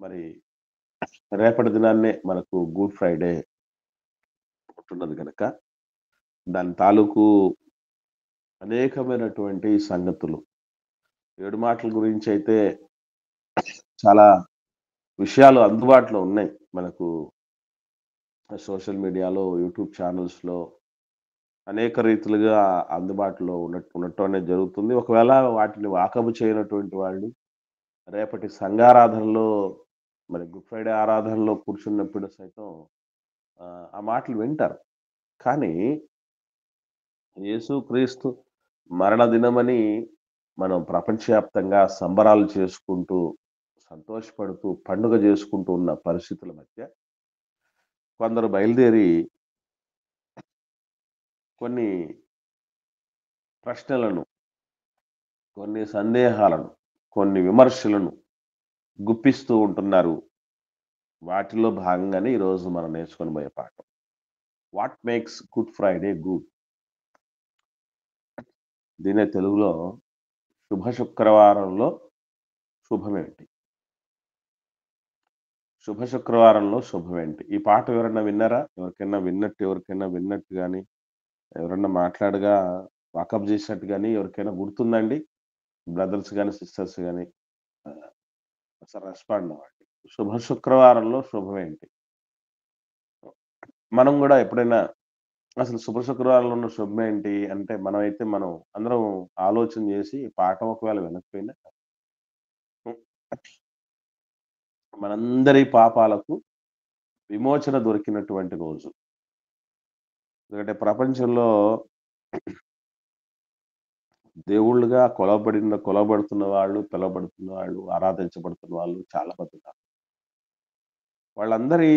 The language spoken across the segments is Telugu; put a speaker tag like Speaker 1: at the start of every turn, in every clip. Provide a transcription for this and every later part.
Speaker 1: మరి రేపటి దినాన్నే మనకు గుడ్ ఫ్రైడే ఉంటున్నది గనక, దాని తాలూకు అనేకమైనటువంటి సంగతులు, 7 మాటల గురించైతే చాలా విషయాలు అందుబాటులో ఉన్నాయి. మనకు సోషల్ మీడియాలో, యూట్యూబ్ ఛానెల్స్‌లో అనేక రీతులుగా అందుబాటులో ఉండటం అనేది జరుగుతుంది. ఒకవేళ వాటిని వాకబు చేయనటువంటి వాళ్ళు రేపటి సంఘారాధనలో మరి గుడ్ ఫ్రైడే ఆరాధనలో కూర్చున్నప్పుడు సైతం ఆ మాటలు వింటారు. కానీ యేసుక్రీస్తు మరణ దినమని మనం ప్రపంచవ్యాప్తంగా సంబరాలు చేసుకుంటూ, సంతోషపడుతూ, పండుగ చేసుకుంటూ ఉన్న పరిస్థితుల మధ్య కొందరు బయలుదేరి కొన్ని ప్రశ్నలను, కొన్ని సందేహాలను, కొన్ని విమర్శలను గుప్పిస్తూ ఉంటున్నారు. వాటిలో భాగంగానే ఈరోజు మనం నేర్చుకొనబోయే పాఠం. What makes good Friday good? దీన్నే తెలుగులో శుభ శుక్రవారంలో శుభమేంటి? శుభ శుక్రవారంలో శుభమేంటి? ఈ పాట ఎవరన్నా విన్నారా? ఎవరికైనా విన్నట్టు గాని, ఎవరన్నా మాట్లాడగా వాకప్ చేసినట్టు గాని ఎవరికైనా గుర్తుందా అండి? బ్రదర్స్ గాని, సిస్టర్స్ గాని ఒకసారి రెస్పాండ్ అవ్వండి. శుభ శుక్రవారంలో శుభమేంటి? మనం గూడా ఎప్పుడైనా అసలు శుభ శుక్రవారంలో ఉన్న శుభమేంటి అంటే, మనం అందరం ఆలోచన చేసి పాఠం ఒకవేళ వినకపోయినా హ్మ్. మనందరి పాపాలకు విమోచన దొరికినటువంటి రోజు. ఎందుకంటే ప్రపంచంలో దేవుళ్ళుగా కొలవబడుతున్న వాళ్ళు, పిలువబడుతున్న వాళ్ళు, ఆరాధించబడుతున్న వాళ్ళు చాలా మందున్నారు. వాళ్ళందరి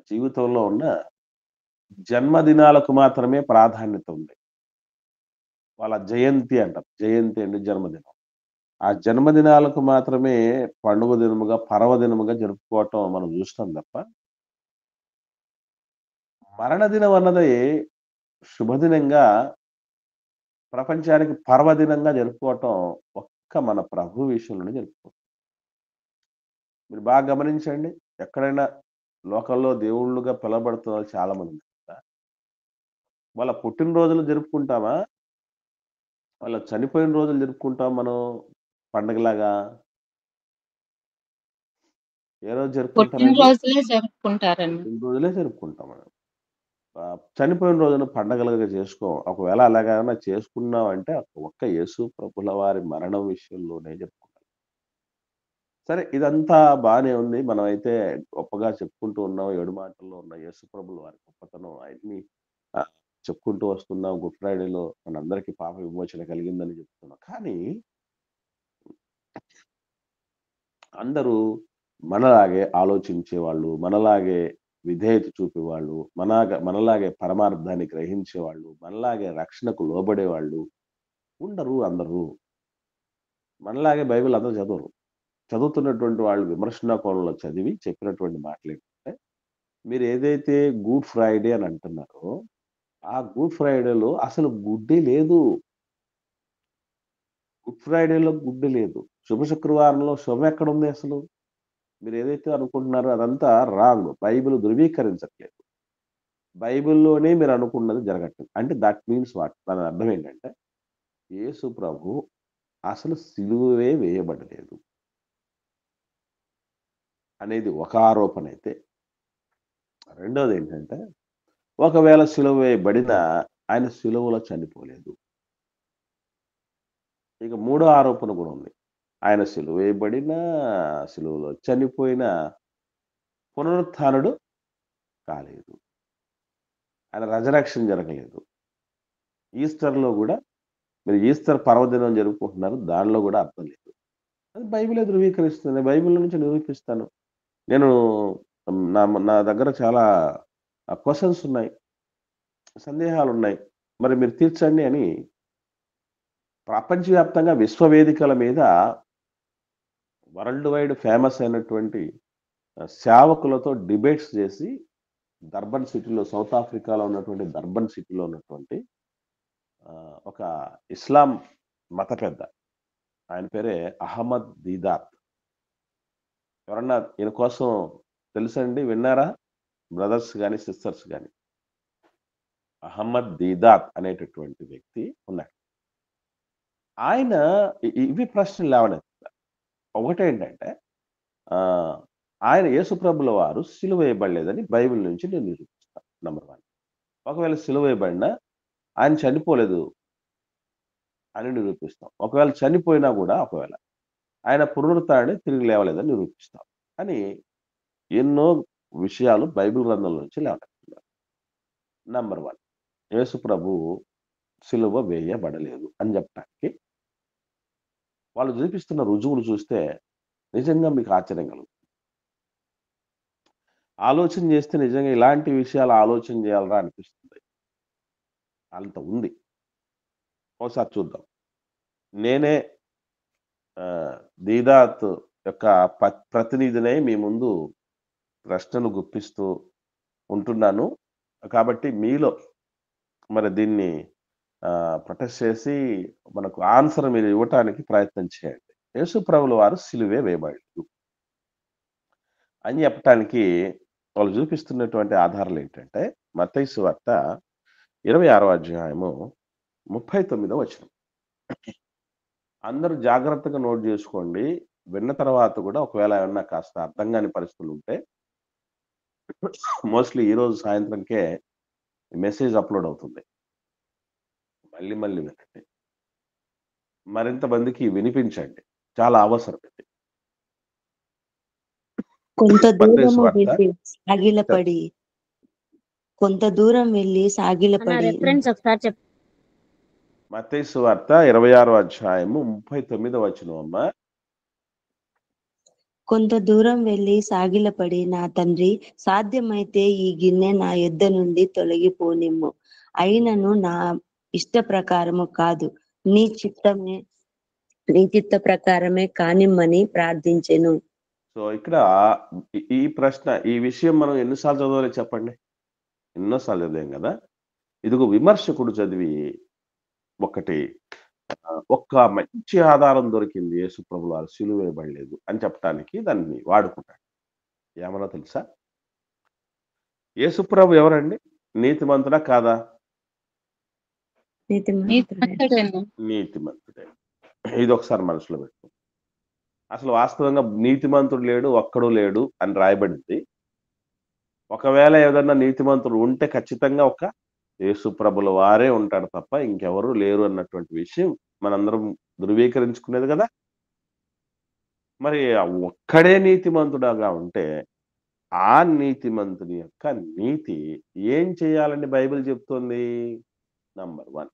Speaker 1: జీవితంలో ఉన్న జన్మదినాలకు మాత్రమే ప్రాధాన్యత ఉంది. వాళ్ళ జయంతి అంటారు. జయంతి అంటే జన్మదినం. ఆ జన్మదినాలకు మాత్రమే పండుగ దినముగా, పర్వదినముగా జరుపుకోవటం మనం చూస్తాం తప్ప, మరణదినం అన్నది శుభదినంగా ప్రపంచానికి పర్వదినంగా జరుపుకోవటం ఒక్క మన ప్రభు విషయంలోనే జరుపుకుంటాం. మీరు బాగా గమనించండి. ఎక్కడైనా లోకంలో దేవుళ్ళుగా పిలవబడుతున్న వాళ్ళు చాలా మంది ఉన్నారు కదా! వాళ్ళ పుట్టినరోజులు జరుపుకుంటామా? వాళ్ళ చనిపోయిన రోజులు జరుపుకుంటాం మనం పండగలాగా? ఏ రోజు జరుపుకుంటారండి?
Speaker 2: పుట్టినరోజులే జరుపుకుంటారండి.
Speaker 1: పుట్టినరోజులే జరుపుకుంటాం మనం. చనిపోయిన రోజున పండగలుగా చేసుకోం. ఒకవేళ అలాగేమన్నా చేసుకున్నామంటే ఒక్క యేసు ప్రభుల వారి మరణం విషయంలోనే జరుపుకుంటాం. సరే ఇదంతా బానే ఉంది. మనమైతే గొప్పగా చెప్పుకుంటూ ఉన్నాం. 7 మాటల్లో ఉన్న యేసు ప్రభుల వారి గొప్పతనం అయన్నీ ఆహ్, చెప్పుకుంటూ వస్తున్నాం. గుడ్ ఫ్రైడేలో మనందరికీ పాప విమోచన కలిగిందని చెప్తున్నాం. కానీ అందరూ మనలాగే ఆలోచించేవాళ్ళు, మనలాగే విధేయత చూపేవాళ్ళు, మనలాగే పరమార్థాన్ని గ్రహించేవాళ్ళు, మనలాగే రక్షణకు లోబడేవాళ్ళు ఉండరు అందరూ. మనలాగే బైబిల్ అందరూ చదవరు. చదువుతున్నటువంటి వాళ్ళు విమర్శనా కోణంలో చదివి చెప్పినటువంటి మాటలేంటంటే, మీరేదైతే గుడ్ ఫ్రైడే అని అంటున్నారో, ఆ గుడ్ ఫ్రైడేలో అసలు గుడ్డే లేదు. గుడ్ ఫ్రైడేలో గుడ్డు లేదు. శుభ శుక్రవారంలో శుభం ఎక్కడుంది అసలు? మీరేదైతే అనుకుంటున్నారో అదంతా రాంగ్. బైబిల్ ధృవీకరించట్లేదు. బైబిల్‌లోనే మీరనుకున్నది జరగట్లేదు. అంటే దట్ మీన్స్ వాట్? దాని అర్థం ఏంటంటే, యేసు ప్రభు అసలు సిలువే వేయబడలేదు అనేది ఒక ఆరోపణైతే, రెండోదేంటంటే, ఒకవేళ సిలువ వేయబడినా ఆయన సిలువలో చనిపోలేదు. ఇక మూడో ఆరోపణ గూడా ఉంది. ఆయన సిలువ వేయబడినా, సిలువలో చనిపోయినా పునరుత్థానుడు కాలేదు. ఆయన రెజరక్షన్ జరగలేదు. ఈస్టర్‌లో గూడా మీరు ఈస్టర్ పర్వదినం జరుపుకుంటున్నారు. దానిలో గూడా అర్థం లేదు. అది బైబిలే ధృవీకరిస్తుంది. బైబిల్ నుంచి నిరూపిస్తాను. నేను నా నా దగ్గర చాలా క్వెషన్స్ ఉన్నాయి. సందేహాలున్నాయి. మరి మీరు తీర్చండి అని ప్రపంచవ్యాప్తంగా విశ్వవేదికల మీద వరల్డ్ వైడ్ ఫేమస్ అయినటువంటి సేవకులతో డిబేట్స్ చేసి డర్బన్ సిటీలో సౌత్ ఆఫ్రికాలో ఉన్నటువంటి డర్బన్ సిటీలో ఉన్నటువంటి ఒక ఇస్లాం మత పెద్ద ఆయన పేరే అహ్మద్ దీదాత్. ఎవరన్నా ఈయన కోసం తెలుసండి? విన్నారా? బ్రదర్స్ గాని, సిస్టర్స్ గాని. అహ్మద్ దీదాత్ అనేటటువంటి వ్యక్తి ఉన్నాడు. ఆయన ఇవి ప్రశ్నలు లేవనెత్తుతారు. ఒకటేంటంటే ఆహ్, ఆయన యేసుప్రభుల వారు సిలువ వేయబడలేదని బైబిల్ నుంచి నేను నిరూపిస్తాను. నంబర్ 1. ఒకవేళ సిలువ వేయబడినా ఆయన చనిపోలేదు అని నిరూపిస్తాం. ఒకవేళ చనిపోయినా గూడా ఆయన పునరుత్థానుడై తిరిగి లేవలేదని నిరూపిస్తాం. అని ఎన్నో విషయాలు బైబిల్ గ్రంథంలో నుంచి లేవనెత్తుతున్నారు. నంబర్ 1 యేసు ప్రభువు సిలువ వేయబడలేదు అని చెప్పడానికి వాళ్ళు చూపిస్తున్న రుజువులు చూస్తే నిజంగా మీకు ఆశ్చర్యం కలుగుతుంది. ఆలోచన చేస్తే నిజంగా ఇలాంటి విషయాలు ఆలోచన చేయాలిరా అనిపిస్తుంది. అంత ఉంది. ఒకసారి చూద్దాం. నేనే దీదాత్ యొక్క ప్రతినిధినై మీ ముందు ప్రశ్నలు గుప్పిస్తూ ఉంటున్నాను. కాబట్టి మీలో మరి దీన్ని ప్రొటెస్ట్ చేసి మనకు ఆన్సర్ మీరు ఇవ్వటానికి ప్రయత్నం చేయండి. యేసు ప్రభుల వారు సిలువే వేయబడలేదు అని చెప్పటానికి వాళ్ళు చూపిస్తున్నటువంటి ఆధారాలు ఏంటంటే మత్తయి సువార్త 26వ అధ్యాయము 39వ వచనం. అందరూ జాగ్రత్తగా నోట్ చేసుకోండి. విన్న తర్వాత కూడా ఒకవేళ ఏమన్నా కాస్త అర్థం కాని పరిస్థితులు ఉంటే మోస్ట్‌లీ ఈరోజు సాయంత్రంకే మెసేజ్ అప్‌లోడ్ అవుతుంది. మళ్ళీ వినండి. మరింత మందికి వినిపించండి. చాలా అవసరం ఇది.
Speaker 2: కొంత
Speaker 1: మత్తయి
Speaker 2: దూరము
Speaker 1: సువార్త
Speaker 2: వెళ్ళి సాగిలపడి కొంత దూరం వెళ్ళి
Speaker 3: అన్న
Speaker 2: సాగిలపడి
Speaker 3: రెఫరెన్స్ ఒకసారి చెప్పు.
Speaker 1: మత్తయి సువార్త 26వ అధ్యాయము 39వ వచనం అమ్మ.
Speaker 2: కొంత దూరం వెళ్ళి సాగిలపడి, నా తండ్రి, సాధ్యమైతే ఈ గిన్నె నా యొద్ద నుండి తొలగిపోనిమ్ము, అయినను నా ఇష్ట ప్రకారము కాదు, నీ చిత్త ప్రకారమే కానిమ్మని ప్రార్థించెను.
Speaker 1: సో ఇక్కడ ఈ ప్రశ్న, ఈ విషయం మనం ఎన్నిసార్లు చదవాలి చెప్పండి? ఎన్నోసార్లు చదివాం కదా. ఇదిగో విమర్శకుడు చదివి ఒక్క మంచి ఆధారం దొరికింది యేసు ప్రభువు వారు సిలువ వేయబడలేదు అని చెప్పడానికి దాన్ని వాడుకుంటాడు. ఏమన్నా తెలుసా? యేసు ప్రభు ఎవరండి? నీతిమంతుడా కాదా? నీతిమంతుడే. ఇది ఒకసారి మనసులో పెట్టు. అసలు వాస్తవంగా నీతిమంతుడు లేడు, ఒక్కడు లేడు అని రాయబడింది. ఒకవేళ ఏదన్నా నీతిమంతుడు ఉంటే ఖచ్చితంగా ఒక యేసు ప్రభుల వారే ఉంటాడు తప్ప ఇంకెవరు లేరు అన్నటువంటి విషయం మనందరం ధృవీకరించుకునేది కదా. మరి ఒక్కడే నీతిమంతుడుగా ఉంటే ఆ నీతిమంతుని యొక్క నీతి ఏం చేయాలని బైబిల్ చెప్తుంది? నంబర్ 1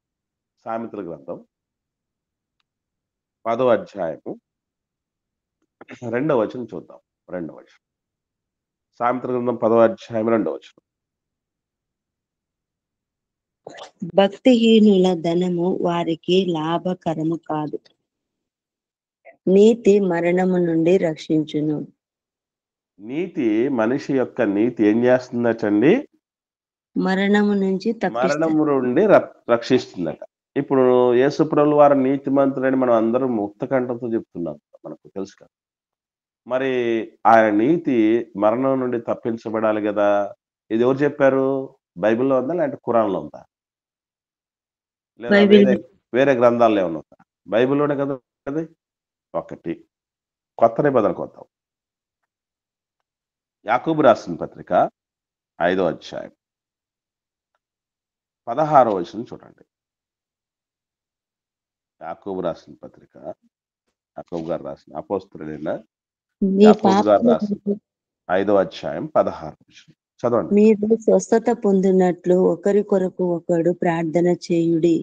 Speaker 1: సామెతల గ్రంథం 10వ అధ్యాయము 2వ వచనం చూద్దాం. 2వ వచనం. సామెతల గ్రంథం 10వ అధ్యాయం 2వ వచనం.
Speaker 2: భక్తిహీనుల ధనము వారికి లాభకరము కాదు, నీతి మరణము నుండి రక్షించును.
Speaker 1: నీతి, మనిషి యొక్క నీతి ఏం చేస్తుందటండి?
Speaker 2: మరణము నుంచి
Speaker 1: మరణము నుండి రక్షిస్తుందట. ఇప్పుడు యేసు ప్రభువు వారు నీతిమంతుడని మనం అందరం ముక్త కంఠంతో చెప్తున్నాం, మనకు తెలుసు కదా. మరి ఆయన నీతి మరణం నుండి తప్పించబడాలి కదా. ఇది ఎవరు చెప్పారు? బైబిల్లో ఉందా లేదంటే ఖురాన్లో ఉందా? లేదా వేరే గ్రంథాల్లో ఏమన్నా ఉందా? బైబిల్లోనే కదా అది. ఒకటి కొత్త నిబంధనకు వద్దాం. యాకోబు రాసిన పత్రిక 5వ అధ్యాయం 16వ వచనం చూడండి. యాకోబు రాసిన పత్రిక, యాకోబు గారు రాసిన అపోస్తలుడైన యాకోబు గారు రాసిన 5వ అధ్యాయం 16వ వచనం చదవండి.
Speaker 2: మీరు స్వస్థత పొందినట్లు ఒకరి కొరకు ఒకడు ప్రార్థన చేయుడి,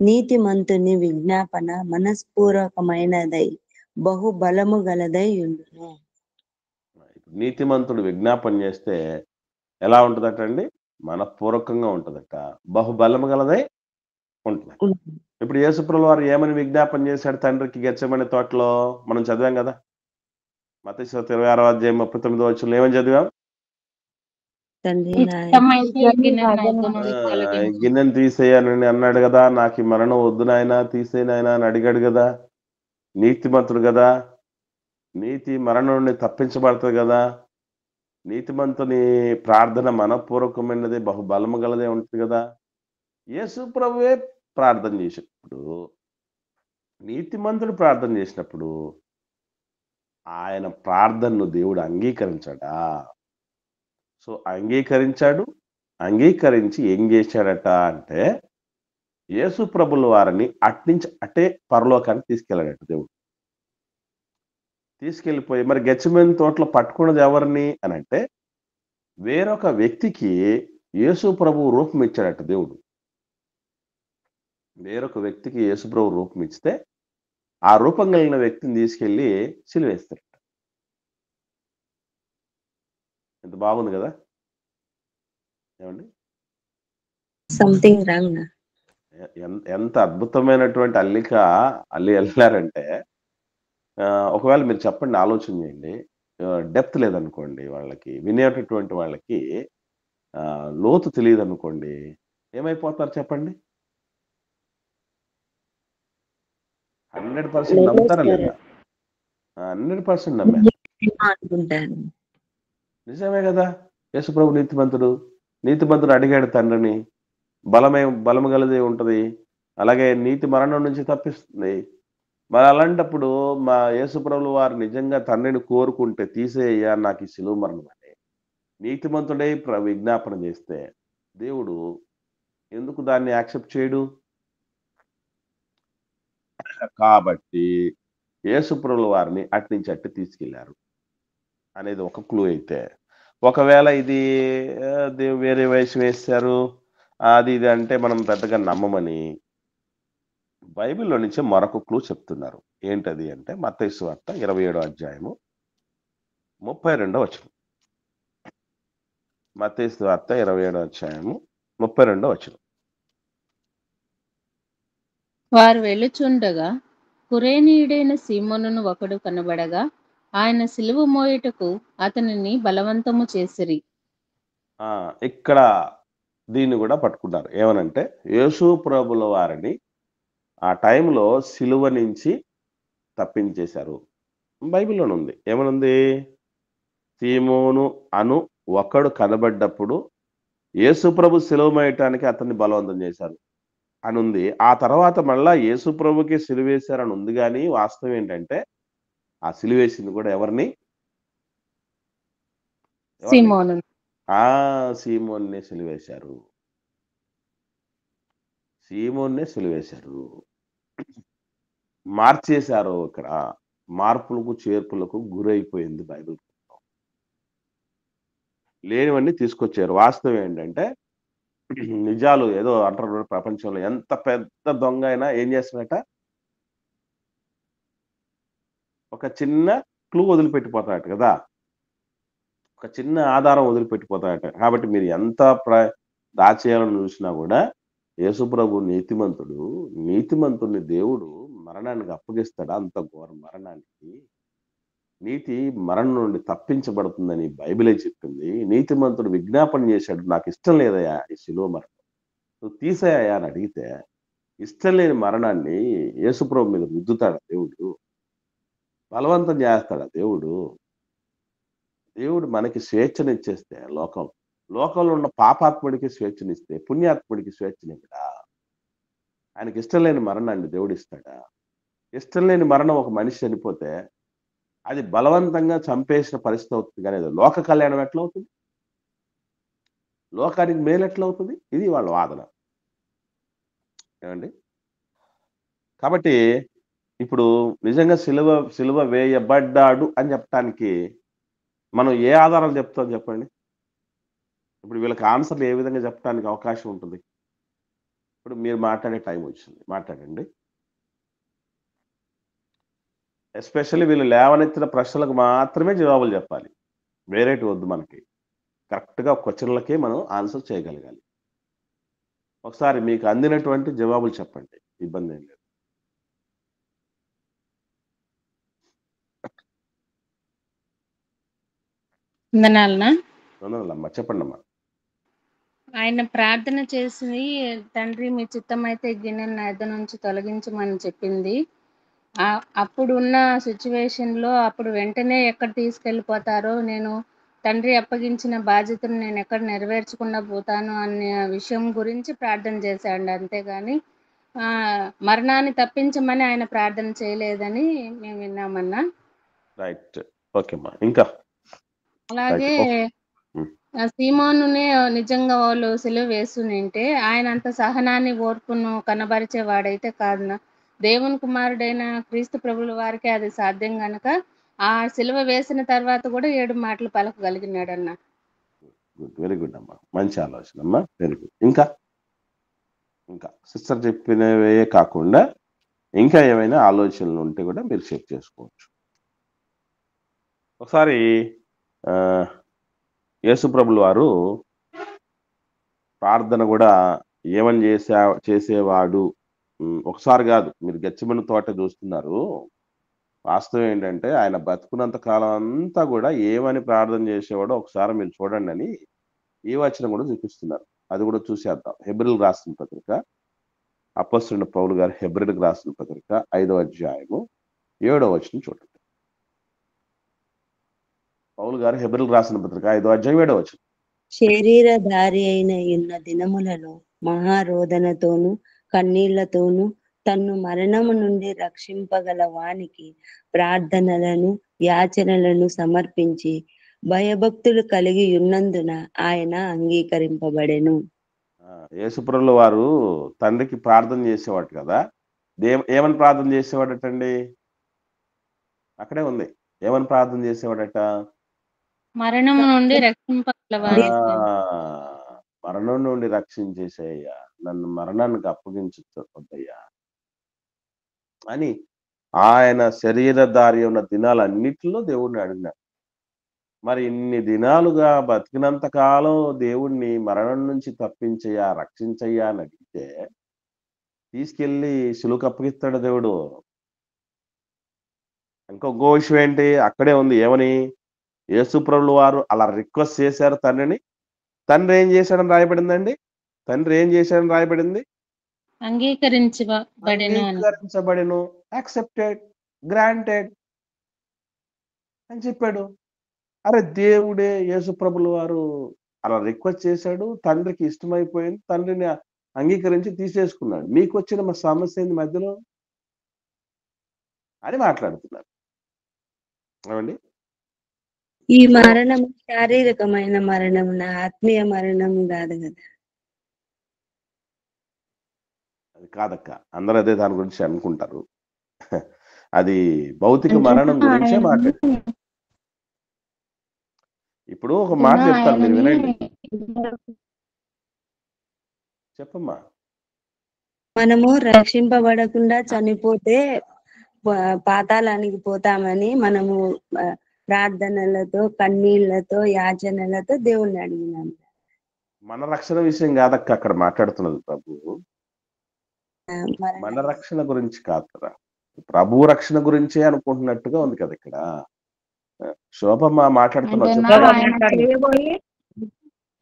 Speaker 2: నీతిమంతుని విజ్ఞాపన మనస్పూర్వకమైనదై బహు బలము గలదై ఉండును.
Speaker 1: నీతిమంతుడు విజ్ఞాపన చేస్తే ఎలా ఉంటుందటండి? మనపూర్వకంగా ఉంటుందట, బహుబలము గలదై ఉంటుంది. ఇప్పుడు యేసుప్రభువు వారు ఏమని విజ్ఞాపన చేశాడు తండ్రికి గెత్సేమనే తోటలో? మనం చదివాం కదా. మత్తయి 26వ అధ్యాయం 39వ వచనంలో ఏమని చదివాం? గిన్నెను తీసేయనని అన్నాడు కదా. నాకు ఈ మరణం వద్దు నాయనా, తీసేయనాయనా అని అడిగాడు కదా. నీతిమంతుడు కదా, నీతి మరణం నుండి తప్పించబడుతుంది కదా, నీతిమంతుని ప్రార్థన మనపూర్వకమైనది, బహుబలము గలదే ఉంటుంది కదా. యేసు ప్రభువే ప్రార్థన చేసినప్పుడు, నీతిమంతుడు ప్రార్థన చేసినప్పుడు ఆయన ప్రార్థనను దేవుడు అంగీకరించాడా? సో అంగీకరించాడు. అంగీకరించి ఏం చేశాడట అంటే, యేసు ప్రభుల వారిని అట్నుంచి అటే పరలోకానికి తీసుకెళ్ళాడట దేవుడు. తీసుకెళ్ళిపోయి మరి గెత్సేమనీ తోటలో పట్టుకున్నది ఎవరిని అనంటే, వేరొక వ్యక్తికి యేసు ప్రభువు రూపం ఇచ్చాడట దేవుడు. వేరొక వ్యక్తికి యేసు ప్రభువు రూపం ఇస్తే, ఆ రూపం కలిగిన వ్యక్తిని తీసుకెళ్ళి సిలువేస్తారట. ఎంత బాగుంది కదా! ఏమండి?
Speaker 2: Something wrong.
Speaker 1: ఎంత అద్భుతమైనటువంటి అల్లి ఎళ్ళారంటే, ఒకవేళ మీరు చెప్పండి, ఆలోచన చేయండి. డెప్త్ లేదనుకోండి వాళ్ళకి, వినేటటువంటి వాళ్ళకి లోతు తెలీదనుకోండి, ఏమైపోతారు చెప్పండి? 100% నమ్ముతారా లేదా? 100% నమ్మారు.
Speaker 2: అనుకుంటాను.
Speaker 1: నిజమే కదా! యేసుప్రభు నీతిమంతుడు. నీతిమంతుడు అడిగాడు తండ్రిని. బలము గలదే ఉంటది. అలాగే నీతి మరణం నుంచి తప్పిస్తుంది. మరి అలాంటప్పుడు మా యేసుప్రభుల వారు నిజంగా తండ్రిని కోరుకుంటే, తీసేయ్యా నాకు ఈ సిలువ మరణం అని నీతిమంతుడై విజ్ఞాపన చేస్తే, దేవుడు ఎందుకు దాన్ని యాక్సెప్ట్ చేయడు? కాబట్టి యేసుప్రభుల వారిని అట్నుంచి అట్టు తీసుకెళ్లారు అనేది ఒక క్లూ అయితే, ఒకవేళ ఇది వేరే వేషం వేశారు అది ఇది అంటే మనం పెద్దగా నమ్మమని బైబిల్‌లో నుంచి మరొక క్లూ చెప్తున్నారు. ఏంటది అంటే, మత్తయి సువార్త 27వ అధ్యాయము 32వ వచనం. మత్తయి సువార్త 27వ అధ్యాయము 32వ వచనం.
Speaker 3: వారు వెళ్ళుచుండగా కురేనీయుడైన సీమోనును ఒకడు కనబడగా, ఆయన సిలువ మోయుటకు అతనిని బలవంతము చేసిరి.
Speaker 1: ఇక్కడ దీన్ని కూడా పట్టుకున్నారు. ఏమనంటే, యేసు ప్రభుల వారిని ఆ టైంలో సిలువ నుంచి తప్పించేశారు. బైబిల్‌లోనే ఉంది. ఏమనుంది? సీమోను అను ఒకడు కనబడ్డప్పుడు యేసు ప్రభు సిలువ మోయటానికి అతన్ని బలవంతం చేశారు అనుంది. ఆ తర్వాత మళ్ళా యేసు ప్రభుకి సిలువేశారని ఉంది గానీ, వాస్తవం ఏంటంటే, ఆ సిలువేసింది కూడా ఎవరిని?
Speaker 3: సీమోను.
Speaker 1: సీమోన్నే సిలువేశారు. సీమోన్నే సిలువేశారు. మార్చేశారు. ఇక్కడ మార్పులకు చేర్పులకు గురైపోయింది బైబిల్. లేనివన్నీ తీసుకొచ్చారు. వాస్తవం ఏంటంటే, నిజాలు ఏదో అంటారు ప్రపంచంలో, ఎంత పెద్ద దొంగ అయినా ఏం చేస్తాడట? ఒక చిన్న క్లూ వదిలిపెట్టిపోతాడట కదా! ఒక చిన్న ఆధారం వదిలిపెట్టిపోతాడట. కాబట్టి మీరు ఎంత దాచేయాలని చూసినా కూడా, యేసుప్రభు నీతిమంతుడు. నీతిమంతుడిని దేవుడు మరణానికి అప్పగిస్తాడా? అంత ఘోర మరణానికి. నీతి మరణం నుండి తప్పించబడుతుందని బైబిలే చెప్పింది. నీతిమంతుడు విజ్ఞాపన చేశాడు, నాకు ఇష్టం లేదయ్యా ఈ సిలువ మరణం, నువ్వు తీసేయ్యా అని అడిగితే, ఇష్టం లేని మరణాన్ని యేసుప్రభు మీద రుద్దుతాడా దేవుడు? బలవంతం చేస్తాడా దేవుడు? దేవుడు మనకి స్వేచ్ఛనిచ్చేస్తే, లోకంలో ఉన్న పాపాత్ముడికి స్వేచ్ఛనిస్తే, పుణ్యాత్ముడికి స్వేచ్ఛనివ్వడా? ఆయనకి ఇష్టం లేని మరణాన్ని దేవుడు ఇస్తాడా? ఇష్టం లేని మరణం ఒక మనిషి చనిపోతే, అది బలవంతంగా చంపేసిన పరిస్థితి అవుతుంది. కానీ అది లోక కళ్యాణం ఎట్లా అవుతుంది? లోకానికి మేలు ఎట్లా అవుతుంది? ఇది వాళ్ళ వాదన. ఏమండి? కాబట్టి ఇప్పుడు నిజంగా సిలువ వేయబడ్డాడు అని చెప్పటానికి మనం ఏ ఆధారం చెప్తాం చెప్పండి? ఇప్పుడు వీళ్ళకి ఆన్సర్లు ఏ విధంగా చెప్పడానికి అవకాశం ఉంటుంది? ఇప్పుడు మీరు మాట్లాడే టైం వచ్చింది, మాట్లాడండి. ఎస్పెషల్లీ వీళ్ళు లేవనెత్తిన ప్రశ్నలకు మాత్రమే జవాబులు చెప్పాలి. వేరేటి వద్దు మనకి. కరెక్ట్‌గా క్వెషన్‌లకే మనం ఆన్సర్ చేయగలగాలి. ఒకసారి మీకు అందినటువంటి జవాబులు చెప్పండి, ఇబ్బందేం లేదు.
Speaker 3: వందనాలనా?
Speaker 1: వందనాలమ్మా. చెప్పండమ్మా.
Speaker 3: ఆయన ప్రార్థన చేసి, తండ్రి మీ చిత్తమైతే గిన్నెను నా యొద్ద నుంచి తొలగించమని చెప్పింది. అప్పుడున్న సిచ్యువేషన్‌లో అప్పుడు వెంటనే ఎక్కడ తీసుకెళ్ళిపోతారో, నేను తండ్రి అప్పగించిన బాధ్యతను నేనెక్కడ నెరవేర్చకుండా పోతాను అనే విషయం గురించి ప్రార్థన చేశాడండి. అంతేగాని మరణాన్ని తప్పించమని ఆయన ప్రార్థన చేయలేదని మేము విన్నామన్నా.
Speaker 1: రైట్. ఓకే అమ్మా. ఇంకా?
Speaker 3: అలాగే
Speaker 1: రైట్. ఓకే. హ్మ్.
Speaker 3: సీమోనునే నిజంగా వాళ్ళు సిలువ వేసునుంటే ఆయనంత సహనాన్ని, ఓర్పును కనబరిచేవాడైతే కాదునా. దేవుని కుమారుడైన క్రీస్తు ప్రభుల వారికే అది సాధ్యం గనక, ఆ సిలువ వేసిన తర్వాత గూడా 7 మాటలు పలకగలిగినాడన్న.
Speaker 1: గుడ్. వెరీ గుడ్ అమ్మా. మంచి ఆలోచన అమ్మా. Very good. ఇంకా? ఇంకా సిస్టర్ చెప్పినవే కాకుండా ఇంకా ఏమైనా ఆలోచనలు ఉంటే కూడా మీరు షేర్ చేసుకోవచ్చు. ఒకసారి యేసుప్రభుల వారు ప్రార్థన కూడా ఏమని చేసేవాడు. ఒకసారి కాదు, మీరు గెత్సేమని తోట చూస్తున్నారు. వాస్తవం ఏంటంటే ఆయన బతుకున్నంత కాలం అంతా కూడా ఏమని ప్రార్థన చేసేవాడో ఒకసారి మీరు చూడండి అని ఈ వచనం కూడా చూపిస్తున్నారు. అది కూడా చూసేద్దాం. హెబ్రీయులకు రాసిన పత్రిక, అపొస్తలుడైన పౌలు గారు హెబ్రీయులకు రాసిన పత్రిక 5వ అధ్యాయము 7వ వచనం చూడండి. పౌలు గారు హెబ్రీయులకు రాసిన పత్రిక 5వ అధ్యాయం 7వ వచనం.
Speaker 2: శరీరధారి అయిన ఉన్న దినములలో మహారోదనతోను కన్నీళ్లతోను తన్ను మరణము నుండి రక్షింపగల వానికి ప్రార్థనలను యాచనలను సమర్పించి భయభక్తులు కలిగి ఉన్నందున ఆయన అంగీకరింపబడెను.
Speaker 1: యేసుప్రభుల వారు తండ్రికి ప్రార్థన చేసేవాడు కదా. ఏమని ప్రార్థన చేసేవాడటండి? అక్కడే ఉంది. ఏమని ప్రార్థన చేసేవాడట?
Speaker 3: మరణము నుండి రక్షింపగల వారికి
Speaker 1: మరణం నుండి రక్షించేసేయ్యా, నన్ను మరణానికి అప్పగించొద్దయ్యా అని ఆయన శరీరధారి ఉన్న దినాలన్నిటిలో దేవుణ్ణి అడిగినాడు. మరి ఇన్ని దినాలుగా బతికినంత కాలం దేవుణ్ణి మరణం నుంచి తప్పించయ్యా, రక్షించయ్యా అని అడిగితే తీసుకెళ్ళి సిలువకు అప్పగిస్తాడు దేవుడు. ఇంకో విషయం ఏంటి అక్కడే ఉంది. ఏమని? యేసుప్రభుల వారు అలా రిక్వెస్ట్ చేశారు తండ్రిని. తండ్రి ఏం చేశాడని రాయబడిందండి? తండ్రి ఏం చేశాడని రాయబడింది? అంగీకరించబడెను, యాక్సెప్టెడ్, గ్రాంటెడ్ అని చెప్పాడు. అరే దేవుడే యేసుప్రభుల వారు అలా రిక్వెస్ట్ చేశాడు, తండ్రికి ఇష్టమైపోయింది, తండ్రిని అంగీకరించి తీసేసుకున్నాడు. మీకు వచ్చిన సమస్య ఏంది మధ్యలో అని మాట్లాడుతున్నారు. ఏమండి?
Speaker 2: ఈ మరణం శారీరకమైన మరణం, ఆత్మీయ మరణం కాదు కదా.
Speaker 1: అది కాదక్క, అందరూ అదే దాని గురించి అనుకుంటారు. అది భౌతిక మరణం గురించే మాట్లాడు. ఇప్పుడు ఒక మాట చెప్తాను, మీరు వినండి. చెప్పమ్మా.
Speaker 2: మనము రక్షింపబడకుండా చనిపోతే పాతాళానికి పోతామని మనము ప్రార్థనలతో కన్నీళ్లతో యాచనలతో దేవుణ్ణి అడిగినాము.
Speaker 1: మన రక్షణ విషయం కాదక్క అక్కడ మాట్లాడుతున్నది ప్రభు. మన రక్షణ గురించి కాదు కదా, ప్రభు రక్షణ గురించే అనుకుంటున్నట్టుగా ఉంది కదా ఇక్కడ. శోభమ్మ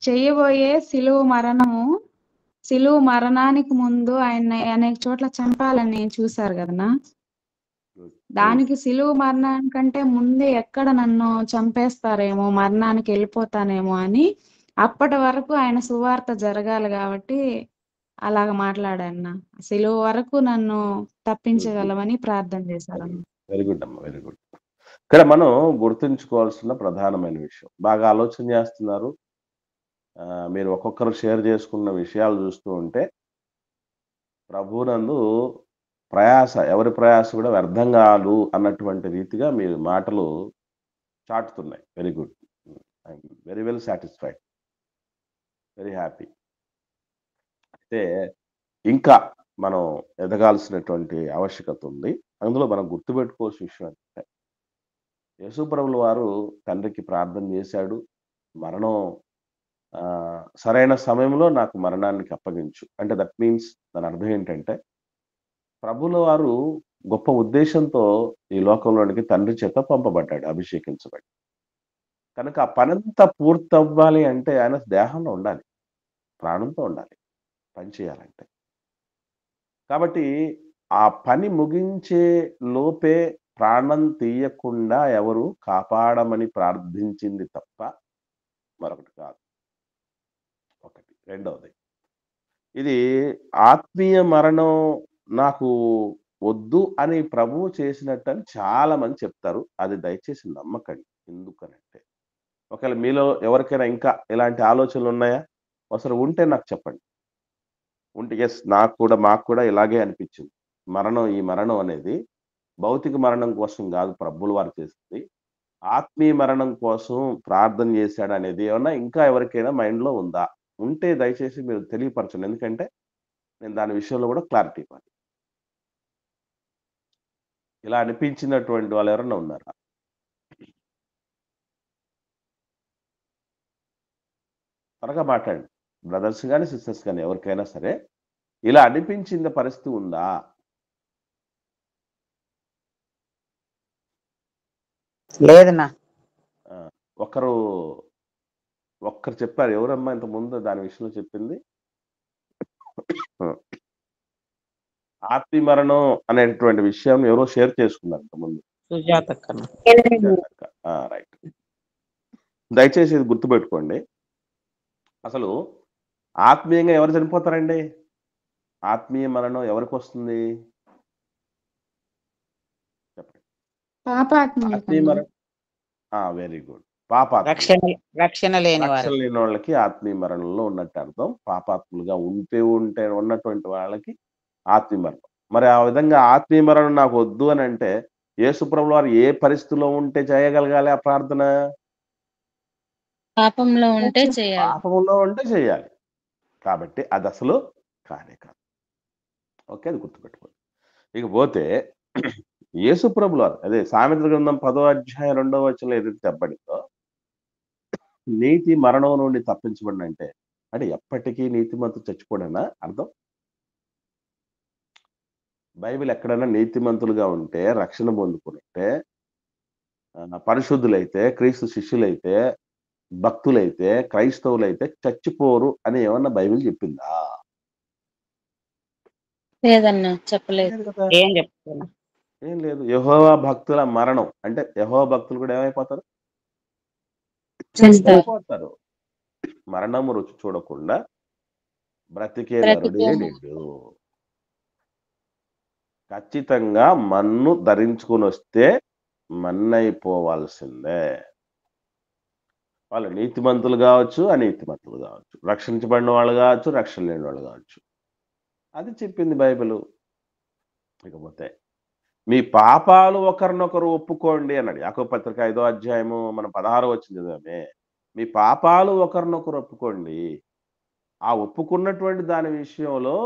Speaker 4: చేయబోయే సిలువ మరణానికి ముందు ఆయన అనేక చోట్ల చంపాలని చూశారు కదనా. దానికి సిలువ మరణానికంటే ముందే ఎక్కడ నన్ను చంపేస్తారేమో, మరణానికి వెళ్ళిపోతానేమో అని అప్పటి వరకు ఆయన సువార్త జరగాలి కాబట్టి అలాగ మాట్లాడన్న. సిలువ వరకు నన్ను తప్పించగలవని ప్రార్థన చేశారన్న.
Speaker 1: వెరీ గుడ్ అమ్మ, వెరీ గుడ్. ఇక్కడ మనం గుర్తుంచుకోవాల్సిన ప్రధానమైన విషయం, బాగా ఆలోచన చేస్తున్నారు మీరు. ఒక్కొక్కరు షేర్ చేసుకున్న విషయాలు చూస్తూ ఉంటే ప్రభునందు ప్రయాస, ఎవరి ప్రయాస కూడా వ్యర్థం కాదు అన్నటువంటి రీతిగా మీ మాటలు చాటుతున్నాయి. Very good. I am very well satisfied, very happy. అయితే ఇంకా మనం ఎదగాల్సినటువంటి ఆవశ్యకత ఉంది. అందులో మనం గుర్తుపెట్టుకోవాల్సిన విషయం అంటే యేసుప్రభుల వారు తండ్రికి ప్రార్థన చేశాడు, మరణం సరైన సమయంలో నాకు మరణానికి అప్పగించు అంటే దట్ మీన్స్ దాని అర్థం ఏంటంటే ప్రభుల వారు గొప్ప ఉద్దేశంతో ఈ లోకంలోనికి తండ్రి చేత పంపబడ్డాడు, అభిషేకించబడి. కనుక ఆ పనంతా పూర్తవ్వాలి అంటే ఆయన దేహంలో ఉండాలి, ప్రాణంతో ఉండాలి, పని చేయాలంటే. కాబట్టి ఆ పని ముగించే లోపే ప్రాణం తీయకుండా ఎవరు కాపాడమని ప్రార్థించింది తప్ప మరొకటి కాదు. ఒకటి. రెండవది, ఇది ఆత్మీయ మరణం నాకు వద్దు అని ప్రభువు చేసినట్టని చాలా మంది చెప్తారు. అది దయచేసి నమ్మకండి. ఎందుకనంటే, ఒకవేళ మీలో ఎవరికైనా ఇంకా ఇలాంటి ఆలోచనలున్నాయా? అసలు ఉంటే నాకు చెప్పండి. ఉంటే యెస్, మాకు కూడా ఇలాగే అనిపించింది. ఈ మరణం అనేది భౌతిక మరణం కోసం గాదు ప్రభువుల వారు చేసింది. ఆత్మీయ మరణం కోసం ప్రార్థన చేశాడనేది ఏమన్నా ఇంకా ఎవరికైనా మైండ్‌లో ఉందా? ఉంటే దయచేసి మీరు తెలియపరచండి. ఎందుకంటే, నేను దాని విషయంలో కూడా క్లారిటీ ఇవ్వాలి. ఇలా అనిపించినటువంటి వాళ్ళు ఎవరన్నా ఉన్నారా? త్వరగా మాట్లాడండి. బ్రదర్స్ గాని, సిస్టర్స్ గాని ఎవరికైనా సరే ఇలా అనిపించిన పరిస్థితి ఉందా?
Speaker 5: లేదన్నా.
Speaker 1: ఆ! ఒకరు చెప్పారు. ఎవరమ్మా ఇంతకుముందు దాని విషయంలో చెప్పింది? ఆత్మీయ మరణం అనేటువంటి విషయం ఎవరో షేర్ చేసుకున్నారు ఇంతకుముందు.
Speaker 5: సుజాతక్కన్న.
Speaker 1: సుజాతక్క. రైట్. దయచేసి ఇది గుర్తుపెట్టుకోండి. అసలు ఆత్మీయంగా ఎవరు చనిపోతారండి? ఆత్మీయ మరణం ఎవరికొస్తుంది? చెప్పండి. ఆత్మీయ
Speaker 4: పాపాత్ములకన్నా.
Speaker 1: మరణం వెరీ గుడ్. పాపాత్ములు.
Speaker 5: రక్షణ లేని వారు.
Speaker 1: రక్షణ లేని వాళ్ళకి ఆత్మీయ మరణంలో ఉన్నట్టు అర్థం. పాపాత్ములుగా ఉన్నటువంటి వాళ్ళకి ఆత్మీయ మరణం. మరి ఆ విధంగా ఆత్మీయ మరణం నాకు వద్దు అని అంటే యేసుప్రభుల వారు ఏ పరిస్థితిలో ఉంటే చేయగలగాలి ఆ ప్రార్థన?
Speaker 3: పాపంలో ఉంటే చేయాలి.
Speaker 1: పాపంలో ఉంటే చేయాలి. కాబట్టి అది అసలు కానే కాదు. ఓకే, అది గుర్తుపెట్టుకోండి. ఇకపోతే యేసుప్రభుల వారు అదే సామెతల గ్రంథం 10వ అధ్యాయం 2వ వచనంలో ఏదైతే చెప్పబడిందో, నీతి మరణం నుండి తప్పించబడినంటే అంటే ఎప్పటికీ నీతిమంతుడు చచ్చిపోడనా అర్థం? బైబిల్ ఎక్కడైనా నీతిమంతులుగా ఉంటే, రక్షణ పొందుకుంటే, పరిశుద్ధులైతే, క్రీస్తు శిష్యులైతే, భక్తులైతే, క్రైస్తవులైతే చచ్చిపోరు అని ఏమన్నా బైబిల్ చెప్పిందా?
Speaker 3: లేదన్నా, చెప్పలేదు.
Speaker 1: లేదు కదా.
Speaker 5: ఏం చెప్తున్నా?
Speaker 1: ఏం లేదు. యెహోవా భక్తుల మరణం అంటే యెహోవా భక్తులు కూడా ఏమైపోతారు? చనిపోతారు. మరణము రుచి చూడకుండా బ్రతికే నరుడే నిండు. ఖచ్చితంగా మన్ను ధరించుకుని వస్తే మన్నైపోవాల్సిందే. వాళ్ళు నీతిమంతులు కావచ్చు, అనీతిమంతులు కావచ్చు, రక్షించబడిన వాళ్ళు కావచ్చు, రక్షణ లేని వాళ్ళు కావచ్చు. అది చెప్పింది బైబిల్. ఇకపోతే మీ పాపాలు ఒకరినొకరు ఒప్పుకోండి అన్నాడు. యాకోబు పత్రిక 5వ అధ్యాయము మనం 16వ వచనం చదివామే. మీ పాపాలు ఒకరినొకరు ఒప్పుకోండి. ఆ ఒప్పుకున్నటువంటి దాని విషయంలో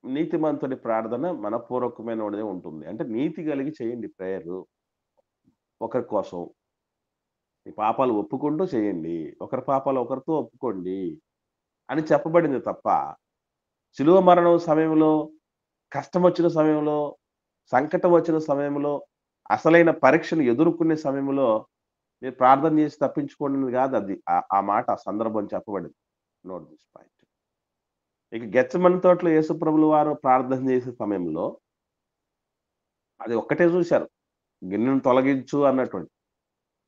Speaker 1: నీతిమంతుడి ప్రార్థన మనపూర్వకమైనదే ఉంటుంది. అంటే నీతి కలిగి చేయండి ప్రేయర్ ఒకరి కోసం. మీ పాపాలు ఒప్పుకుంటూ చేయండి. ఒకరి పాపాలు ఒకరితో ఒప్పుకోండి అని చెప్పబడింది తప్ప, శిలువ మరణం సమయంలో, కష్టం వచ్చిన సమయంలో, సంకటం వచ్చిన సమయంలో, అసలైన పరీక్షను ఎదుర్కొనే సమయంలో మీరు ప్రార్థన చేసి తప్పించుకోండి కాదు అది. ఆ మాట ఆ సందర్భం చెప్పబడింది. Note this point. ఇక గెత్సెమని తోటలో యేసుప్రభుల వారు ప్రార్థన చేసే సమయంలో అది ఒక్కటే చూశారు. గిన్నెను తొలగించు అన్నటువంటి.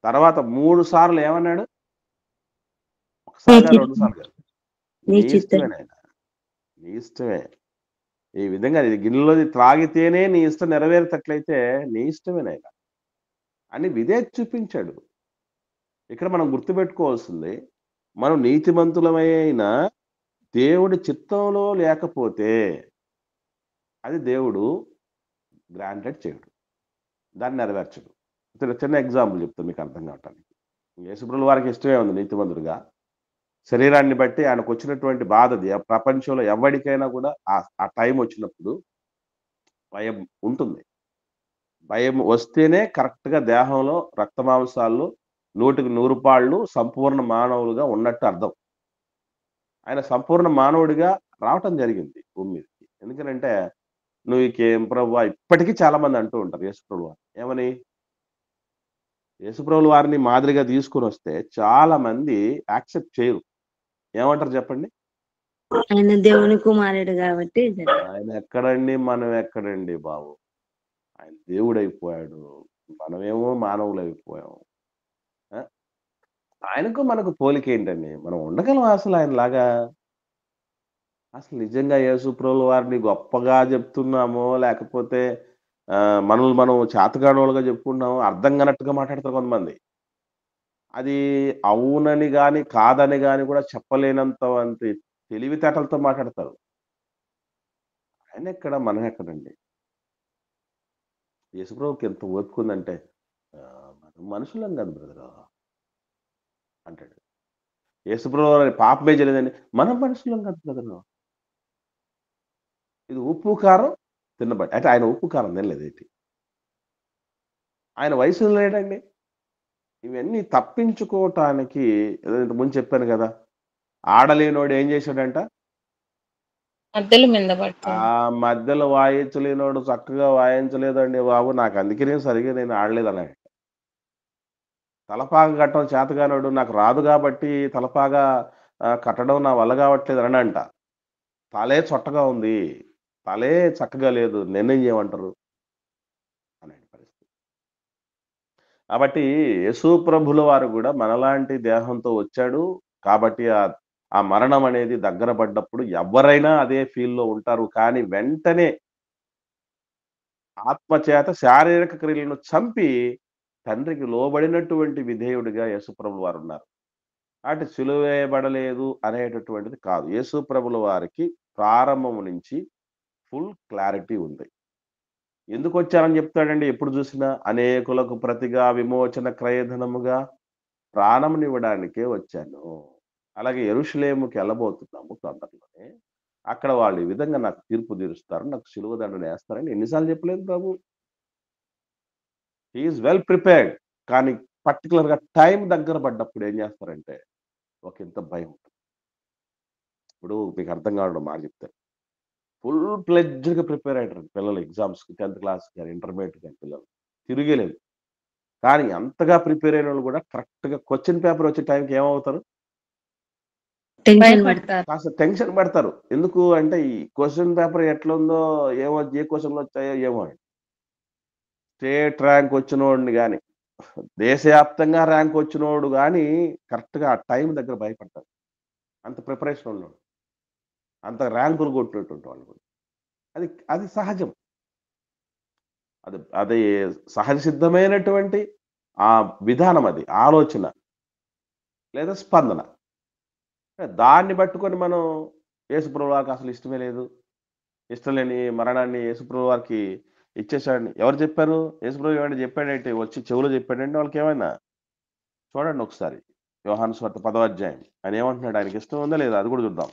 Speaker 1: తర్వాత 3 సార్లు ఏమన్నాడు? ఒకసారిగా 2 సార్లు కాదు. నీ ఇష్టమే నాయన. నీ ఇష్టమే. ఈ విధంగా ఇది గిన్నెలోది త్రాగితేనే నీ ఇష్టం నెరవేరేటట్లయితే నీ ఇష్టమే నాయన అని విధేయత చూపించాడు. ఇక్కడ మనం గుర్తుపెట్టుకోవాల్సింది, మనం నీతిమంతులమైన దేవుడి చిత్తంలో లేకపోతే అది దేవుడు గ్రాంటెడ్ చేయడు, దాన్ని నెరవేర్చడు. చిన్న ఎగ్జాంపుల్ చెప్తాను మీకు అర్థం కావటానికి. యేసుప్రభుల వారికి ఇష్టమే ఉంది నీతిమంతుడుగా. శరీరాన్ని బట్టి ఆయనకు వచ్చినటువంటి బాధది ప్రపంచంలో ఎవరికైనా కూడా ఆ టైం వచ్చినప్పుడు భయం ఉంటుంది. భయం వస్తేనే కరెక్ట్‌గా దేహంలో రక్త మాంసాలు 100కి 100 పాళ్ళు సంపూర్ణ మానవులుగా ఉన్నట్టు అర్థం. ఆయన సంపూర్ణ మానవుడిగా రావటం జరిగింది భూమి మీదకి. ఎందుకనంటే, "నువ్వుకేం ప్రభువా" ఇప్పటికీ చాలా మంది అంటూ ఉంటారు యేసుప్రభుల వారిని. ఏమని? యేసుప్రభుల వారిని మాదిరిగా తీసుకొనొస్తే చాలా మంది యాక్సెప్ట్ చేయరు. ఏమంటారు చెప్పండి?
Speaker 2: ఆయన దేవుని కుమారుడు కాబట్టి
Speaker 1: ఆయన ఎక్కడండి, మనం ఎక్కడండి బాబు? ఆయన దేవుడైపోయాడు, మనమేమో మానవులు అయిపోయాం. ఆయనకు మనకు పోలిక ఏంటండి? మనం ఉండగలం అసలు ఆయనలాగా? అసలు నిజంగా యేసుప్రభుల వారిని గొప్పగా చెప్తున్నామో, లేకపోతే మనల్ని మనం చేతగానోళ్ళుగా చెప్పుకుంటున్నామో అర్థం కానట్టుగా మాట్లాడతారు కొంతమంది. అది అవునని గాని, కాదని గాని కూడా చెప్పలేనంత వంటి తెలివితేటలతో మాట్లాడతారు. ఆయనెక్కడ, మనమెక్కడండి? యేసుప్రభుకి ఎంత ఓపికుందంటే, మనం మనుషులం కాదు బ్రదరు అంటాడు. యేసుప్రభు వారి పాపమే చేయలేదండి. మనం మనుషులం కాదు బ్రదరు. ఇది ఉప్పు, కారం తినబడి అంటే ఆయన ఉప్పు, కారం తినలేదేంటి? ఆయన వయసులో లేడండి. ఇవన్నీ తప్పించుకోవటానికి ఏదో ఇంతకుముందు చెప్పాను గదా! ఆడలేనోడు ఏం చేశాడంట?
Speaker 3: మధ్యలో మీద
Speaker 1: ఆ
Speaker 3: పడతాడు.
Speaker 1: మధ్యలో వాయించలేనోడు చక్కగా వాయించలేదండి బాబు. నాకు అందుకనే సరిగ్గా నేను ఆడలేదన్నాడు. తలపాగా కట్టడం చేతగానోడు నాకు రాదు గాబట్టి తలపాగా కట్టడం నా వల్ల గావట్లేదు అనడంట. తలే చొట్టగా ఉంది. తలే చక్కగా లేదు. నన్నేం చేయమంటారు? అనే పరిస్థితి. కాబట్టి యేసు ప్రభుల వారు గూడా మనలాంటి దేహంతో వచ్చాడు. కాబట్టి ఆ మరణం అనేది దగ్గర పడ్డప్పుడు ఎవ్వరైనా అదే ఫీల్‌లో ఉంటారు. కానీ వెంటనే ఆత్మ చేత శారీరక క్రియలను చంపి తండ్రికి లోబడినటువంటి విధేయుడిగా యేసుప్రభుల వారున్నారు. అటు సిలువ వేయబడలేదు అనేటటువంటిది కాదు. యేసుప్రభుల వారికి ప్రారంభం నుంచి ఫుల్ క్లారిటీ ఉంది. ఎందుకొచ్చానని చెప్తాడండి ఎప్పుడు చూసినా? అనేకులకు ప్రతిగా విమోచన క్రయధనముగా ప్రాణమునివ్వడానికే వచ్చాను. అలాగే యెరూషలేముకి ఎళ్ళబోతున్నాము తొందరలోనే. అక్కడ వాళ్ళు ఈ విధంగా నాకు తీర్పు తీరుస్తారు. నాకు సిలువ దండనేస్తారని ఎన్ని సార్లు చెప్పలేదు ప్రభు? He is well prepared. కానీ పర్టిక్యులర్‌గా టైం దగ్గర పడ్డప్పుడు ఏం చేస్తారంటే ఒకంత భయం. ఇప్పుడు మీకు అర్థం కావడం మాట చెప్తాను. ఫుల్ ప్లెడ్జ్డ్‌గా ప్రిపేర్ అయ్యారండి పిల్లలు ఎగ్జామ్స్‌కి 10థ్ క్లాస్ గాని, ఇంటర్మీడియేట్ గాని పిల్లలు. తిరిగేలేదు. కానీ అంతగా ప్రిపేర్ అయినోళ్ళు కూడా కరెక్ట్‌గా క్వెషన్ పేపర్ వచ్చే టైంకి ఏమవుతారు?
Speaker 2: టెన్షన్ పడతారు.
Speaker 3: భయపడతారు.
Speaker 1: కాస్త టెన్షన్ పడతారు. ఎందుకు అంటే ఈ క్వెషన్ పేపర్ ఎట్లుందో ఏమో ఏ క్వెషన్‌లొచ్చాయో ఏమో అని. స్టేట్ ర్యాంక్ వచ్చినోడిని గాని, దేశవ్యాప్తంగా ర్యాంక్ వచ్చినోడు గాని కరెక్ట్‌గా ఆ టైం దగ్గర భయపడతారు. అంత ప్రిపరేషన్ ఉన్నోడు. అంత ర్యాంకులు కొట్టినటువంటి వాళ్ళు కూడా. అది అది సహజం. అది అది సహజ సిద్ధమైనటువంటి విధానం అది. ఆలోచన లేదా స్పందన. దాన్ని పట్టుకొని మనం యేసుప్రభు వారికి అసలు ఇష్టమే లేదు. ఇష్టం లేని మరణాన్ని యేసుప్రభు వారికి ఇచ్చేసాడని ఎవరు చెప్పారు? యేసుప్రభు ఏమైనా చెప్పాడేంటి? వచ్చి చెవులో చెప్పాడంటే వాళ్ళకేమైనా? చూడండి ఒకసారి. యోహాను సువార్త 10వ అధ్యాయం. ఆయన ఏమంటున్నాడు? ఆయనకి ఇష్టం ఉందా లేదా? అది కూడా చూద్దాం.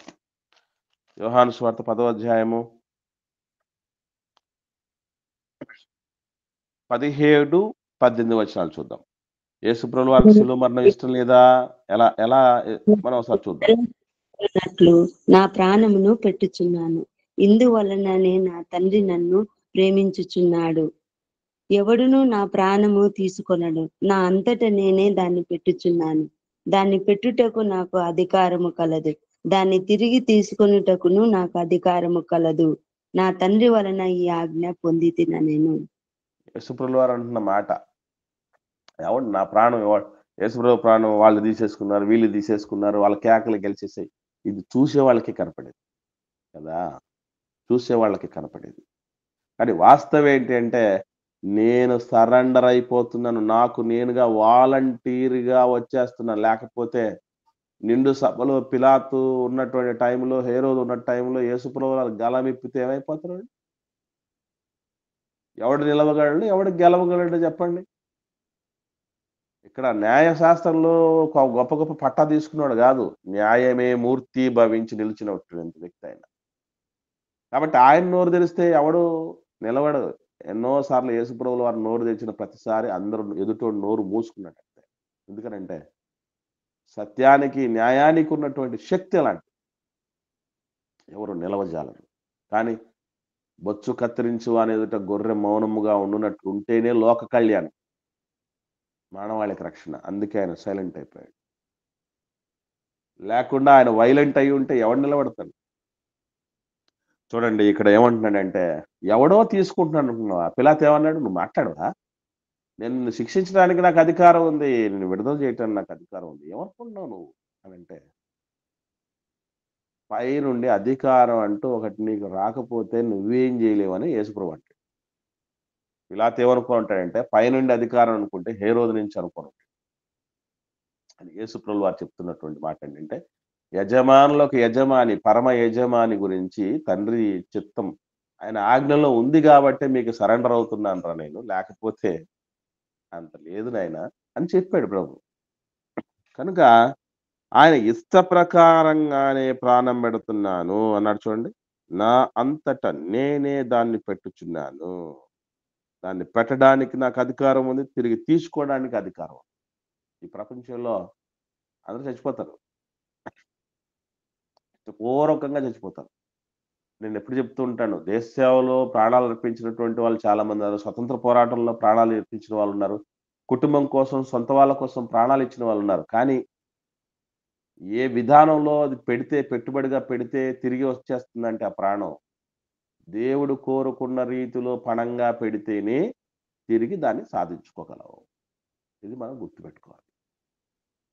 Speaker 1: యోహాను సువార్త 10వ అధ్యాయము 17, 18 వచనాలు చూద్దాం. యేసుప్రభుల వారికి శిలువ మరణం ఇష్టం లేదా? ఎలా ఎలా మనం ఒకసారి చూద్దాం.
Speaker 2: అన్నట్లు నా ప్రాణమును పెట్టుచున్నాను. ఇందువలననే నా తండ్రి నన్ను ప్రేమించుచున్నాడు. ఎవడును నా ప్రాణము తీసుకొనడు. నా అంతట నేనే దాన్ని పెట్టుచున్నాను. దాన్ని పెట్టుటకు నాకు అధికారము కలదు. దాన్ని తిరిగి తీసుకొనుటకును నాకు అధికారము కలదు. నా తండ్రి వలన ఈ ఆజ్ఞ పొందితిన నేను.
Speaker 1: యేసుప్రభుల వారు అంటున్న మాట. ఎవడు నా ప్రాణం యేసుప్రభు ప్రాణం వాళ్ళు తీసేసుకున్నారు, వీళ్ళు తీసేసుకున్నారు, వాళ్ళ కేకలు గెలిచేసాయి. ఇది చూసే వాళ్ళకి కనపడేది కదా! చూసే వాళ్ళకి కనపడేది. కానీ వాస్తవం ఏంటి అంటే, నేను సరెండర్ అయిపోతున్నాను. నాకు నేనుగా వాలంటీర్‌గా వచ్చేస్తున్నాను. లేకపోతే నిండు సభలో పిలాతు ఉన్నటువంటి టైంలో, హేరోదు ఉన్న టైంలో యేసుప్రభు వారు గళమిప్పితే ఏమైపోతారు? ఎవడు నిలవగలడు? ఎవడు గెలవగలడు చెప్పండి? ఇక్కడ న్యాయశాస్త్రంలో గొప్ప గొప్ప పట్టా తీసుకున్నాడు గాదు. న్యాయమే మూర్తి భవించి నిలిచినటువంటి వ్యక్తి ఆయన. కాబట్టి ఆయన నోరు తెరిస్తే ఎవడు నిలవడు. ఎన్నో సార్లు యేసుప్రభుల వారు నోరు తెరిచిన ప్రతిసారి అందరూ ఎదుటోడు నోరు మూసుకున్నాడంతే. ఎందుకనంటే సత్యానికి, న్యాయానికి ఉన్నటువంటి శక్తి అలాంటిది. ఎవరు నిలవజాలరు. కానీ బొచ్చు కత్తిరించు వాని ఎదుట గొర్రె మౌనముగా ఉండునట్లు ఉంటేనే లోక కళ్యాణం. మానవాళికి రక్షణ. అందుకే ఆయన సైలెంట్ అయిపోయాడు. లేకుండా ఆయన వైలెంట్ అయ్యి ఉంటే ఎవడు నిలబడతాడు? చూడండి ఇక్కడ ఏమంటున్నాడంటే, ఎవడో తీసుకుంటున్నాడు అనుకున్నావా? పిలాతు ఏమన్నాడు? నువ్వు మాట్లాడవా? నేను నిన్ను శిక్షించడానికి నాకు అధికారం ఉంది. నిన్ను విడుదల చేయటానికి నాకు అధికారం ఉంది. ఏమనుకుంటున్నావు నువ్వు అని అంటే, పై నుండి అధికారం అంటూ ఒకటి నీకు రాకపోతే నువ్వేం చేయలేవని యేసుప్రభు అంటాడు. పిలాతు ఏమనుకుంటాడంటే, పైనుండి అధికారం అనుకుంటే హేరోదు నుంచి అనుకోను అని యేసుప్రభు వారు చెప్తున్నటువంటి మాట ఏంటంటే, యజమానులకు యజమాని, పరమ యజమాని గురించి తండ్రి చిత్తం ఆయన ఆజ్ఞలో ఉంది కాబట్టే మీకు సరెండర్ అవుతున్నాను రా నేను, లేకపోతే అంత లేదు నాయన అని చెప్పాడు ప్రభు. కనుక ఆయన ఇష్ట ప్రకారంగానే ప్రాణం పెడుతున్నాను అన్నాడు చూడండి. నా అంతట నేనే దాన్ని పెట్టుచున్నాను. దాన్ని పెట్టడానికి నాకు అధికారం ఉంది, తిరిగి తీసుకోవడానికి అధికారం ఉంది. ఈ ప్రపంచంలో అందరూ చచ్చిపోతారు, పూర్వకంగా చచ్చిపోతారు. నేను ఎప్పుడు చెప్తూ ఉంటాను, దేశ సేవలో ప్రాణాలు అర్పించినటువంటి వాళ్ళు చాలా మంది ఉన్నారు. స్వతంత్ర పోరాటంలో ప్రాణాలు అర్పించిన వాళ్ళు ఉన్నారు. కుటుంబం కోసం, సొంత వాళ్ళ కోసం ప్రాణాలు ఇచ్చిన వాళ్ళు ఉన్నారు. కానీ ఏ విధానంలో అది పెడితే, పెట్టుబడిగా పెడితే తిరిగి వచ్చేస్తుందంటే ఆ ప్రాణం దేవుడు కోరుకున్న రీతిలో పణంగా పెడితేనే తిరిగి దాన్ని సాధించుకోగలవు. ఇది మనం గుర్తుపెట్టుకోవాలి.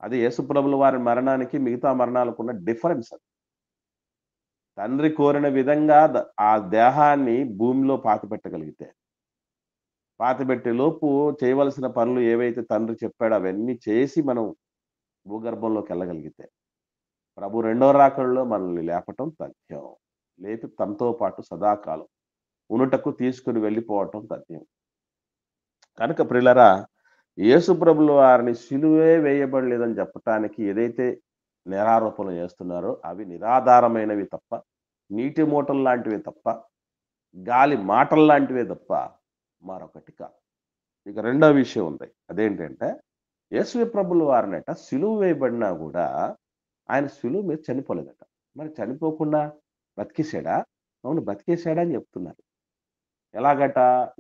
Speaker 1: అది యేసుప్రభుల వారి మరణానికి మిగతా మరణాలకున్న డిఫరెన్స్. అది తండ్రి కోరిన విధంగా ఆ దేహాన్ని భూమిలో పాతిపెట్టగలిగితే, పాతిపెట్టే లోపు చేయవలసిన పనులు ఏవైతే తండ్రి చెప్పాడో అవన్నీ చేసి మనం భూగర్భంలోకి వెళ్ళగలిగితే, ప్రభు రెండో రాకడలో మనల్ని లేపటం తథ్యం. లేపి తనతో పాటు సదాకాలం ఉనుటకు తీసుకుని వెళ్ళిపోవటం తథ్యం. కనుక ప్రియులారా, యేసుప్రభుల వారిని సిలువే వేయబడలేదని చెప్పటానికి ఏదైతే నేరారోపణలు చేస్తున్నారో అవి నిరాధారమైనవి తప్ప, నీటి మూటలు లాంటివి తప్ప, గాలి మాటలు లాంటివే తప్ప మరొకటి కాదు. ఇక రెండో విషయం ఉంది. అదేంటంటే, యేసు ప్రభుల వారినట సిలువ వేయబడినా కూడా ఆయన సిలువ మీద చనిపోలేదట. మరి చనిపోకుండా బతికేశాడా? అవును, బతికేశాడా అని చెప్తున్నారు. ఎలాగట?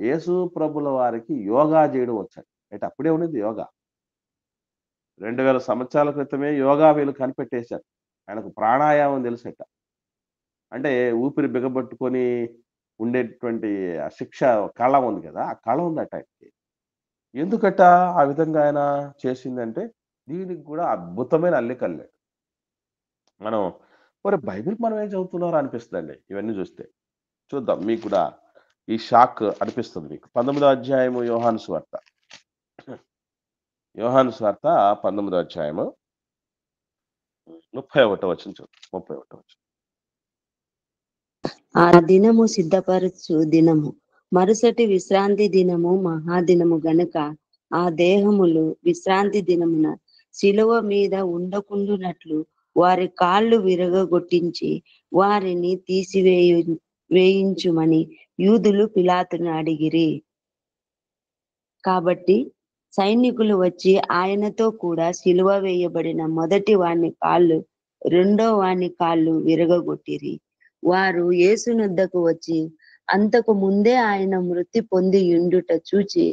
Speaker 1: యేసు ప్రభుల వారికి యోగా చేయడం వచ్చాడు. అంటే అప్పుడే ఉన్నది యోగా. 2000 సంవత్సరాల క్రితమే యోగా వీళ్ళు కనిపెట్టేశారు. ఆయనకు ప్రాణాయామం తెలుసట. అంటే ఊపిరి బిగబట్టుకొని ఉండేటువంటి ఆ శిక్ష కళ ఉంది కదా, ఆ కళ ఉందట ఆయనకి. ఎందుకట ఆ విధంగా ఆయన చేసిందంటే, దీనికి కూడా అద్భుతమైన అల్లికల్లాడు. మనం మరి బైబిల్ మనం ఏం చదువుతున్నారో అనిపిస్తుందండి ఇవన్నీ చూస్తే. చూద్దాం, మీకు కూడా ఈ షాక్ అనిపిస్తుంది మీకు. 19వ అధ్యాయము యోహాను సువార్త. యోహాను సువార్త 19వ అధ్యాయము 31వ వచనం చూద్దాం. 31వ వచనం.
Speaker 2: ఆ దినము సిద్ధపరచు దినము, మరుసటి విశ్రాంతి దినము మహాదినము గనుక ఆ దేహములు విశ్రాంతి దినమున శిలువ మీద ఉండకుండునట్లు వారి కాళ్ళు విరగగొట్టించి వారిని వేయించుమని యూదులు పిలాతును అడిగిరి. కాబట్టి సైనికులు వచ్చి ఆయనతో కూడా సిలువ వేయబడిన మొదటి వాని కాళ్ళు, రెండో వాని కాళ్ళు విరగగొట్టిరి. వారు యేసునొద్దకు వచ్చి అంతకు ముందే ఆయన మృతి పొంది ఉండుట చూచి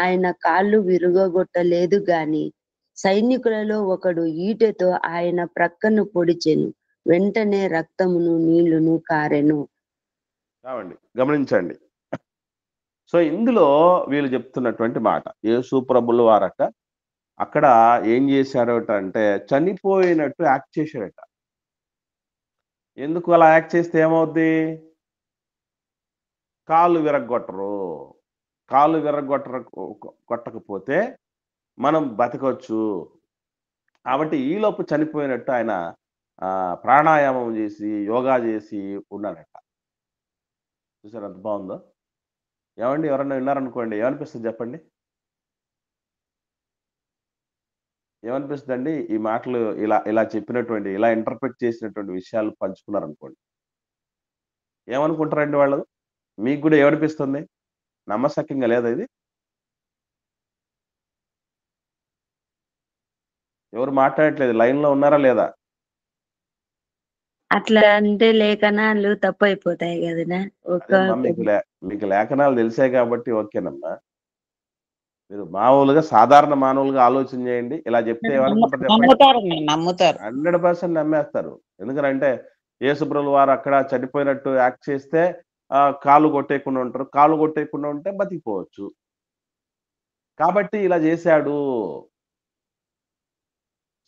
Speaker 2: ఆయన కాళ్ళు విరుగగొట్టలేదు గాని సైనికులలో ఒకడు ఈటెతో ఆయన ప్రక్కను పొడిచెను. వెంటనే రక్తమును నీళ్లును కారెను.
Speaker 1: గమనించండి. సో ఇందులో వీళ్ళు చెప్తున్నటువంటి మాట, యేసు ప్రభుల వారట అక్కడ ఏం చేశారట అంటే చనిపోయినట్టు యాక్ట్ చేశారట. ఎందుకు అలా యాక్ట్ చేస్తే ఏమవుద్ది? కాళ్ళు విరగొట్టరు. కాళ్ళు కొట్టకపోతే మనం బతకొచ్చు. కాబట్టి ఈలోపు చనిపోయినట్టు ఆయన ప్రాణాయామం చేసి యోగా చేసి ఉన్నాడట. చూసారు ఎంత బాగుందో? ఏమండి, ఎవరన్నా విన్నారనుకోండి, ఏమనిపిస్తుంది చెప్పండి? ఏమనిపిస్తుందండి ఈ మాటలు ఇలా ఇలా చెప్పినటువంటి, ఇలా ఇంటర్ప్రిట్ చేసినటువంటి విషయాలు పంచుకున్నారనుకోండి, ఏమనుకుంటారండి వాళ్ళు? మీకు కూడా ఏమనిపిస్తుంది? నమ్మశక్యంగా లేదా ఇది? ఎవరు మాట్లాడట్లేదు, లైన్ లో ఉన్నారా లేదా?
Speaker 2: అట్లా అంటే లేఖనాలు తప్పైపోతాయి కదనా.
Speaker 1: మీకు లేఖనాలు తెలిసాయి కాబట్టి ఓకేనమ్మా. మీరు మామూలుగా సాధారణ మానవులుగా ఆలోచన చేయండి. ఇలా చెప్తే ఏమనుకుంటారు చెప్పండి?
Speaker 5: నమ్ముతారు
Speaker 1: 100% నమ్మేస్తారు. ఎందుకంటే యేసుప్రభుల వారు అక్కడ చనిపోయినట్టు యాక్ట్ చేస్తే కాళ్ళు కొట్టేయకుండా ఉంటారు. కాళ్ళు కొట్టేయకుండా ఉంటే బతికిపోవచ్చు. కాబట్టి ఇలా చేశాడు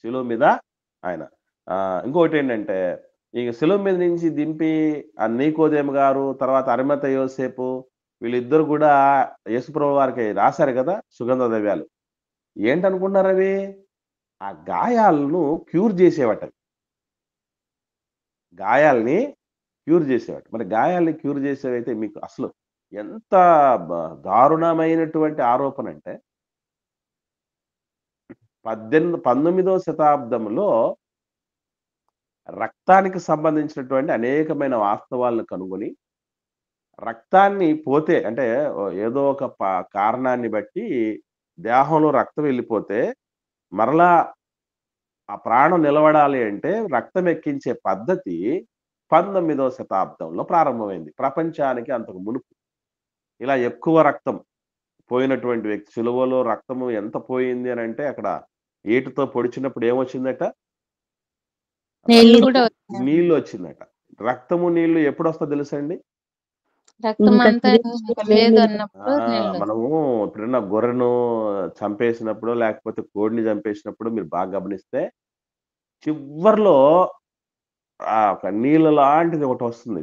Speaker 1: శిలువ మీద ఆయన. ఇంకొకటేంటంటే, ఇక శిలువ మీద నుంచి దింపి నీకోదేము గారు, తర్వాత అరిమత యోసేపు వీళ్ళిద్దరు కూడా యేసుప్రభు వారికి రాశారు కదా! సుగంధ ద్రవ్యాలు. ఏంటనుకుంటున్నారవి? ఆ గాయాలను క్యూర్ చేసేవట. గాయాల్ని క్యూర్ చేసేవాడు. మరి గాయాల్ని క్యూర్ చేసేవైతే మీకు అసలు ఎంత బ దారుణమైనటువంటి ఆరోపణంటే 19వ శతాబ్దంలో రక్తానికి సంబంధించినటువంటి అనేకమైన వాస్తవాలను కనుగొని, రక్తాన్ని పోతే అంటే ఏదో ఒక కారణాన్ని బట్టి దేహంలో రక్తం వెళ్ళిపోతే, మరలా ఆ ప్రాణం నిలబడాలి అంటే రక్తం ఎక్కించే పద్ధతి 19వ శతాబ్దంలో ప్రారంభమైంది. ప్రపంచానికి అంతకు మునుపు. ఇలా ఎక్కువ రక్తం పోయినటువంటి వ్యక్తి సిలువలో రక్తము ఎంత పోయింది అనంటే అక్కడ ఏటుతో పొడిచినప్పుడు ఏమొచ్చిందట?
Speaker 3: నీళ్లు కూడా వచ్చాయి.
Speaker 1: నీళ్లు వచ్చిందట. రక్తము, నీళ్లు ఎప్పుడొస్తదో తెలుసండి?
Speaker 3: రక్తం
Speaker 2: ఇంకా
Speaker 3: అంతా ఇంకా లేదు అన్నప్పుడు నీళ్లు.
Speaker 1: మనము ఎప్పుడన్నా గొర్రెను చంపేసినప్పుడు, లేకపోతే కోడిని చంపేసినప్పుడు మీరు బాగా గమనిస్తే చివర్లో ఒక నీళ్ళ లాంటిది ఒకటొస్తుంది.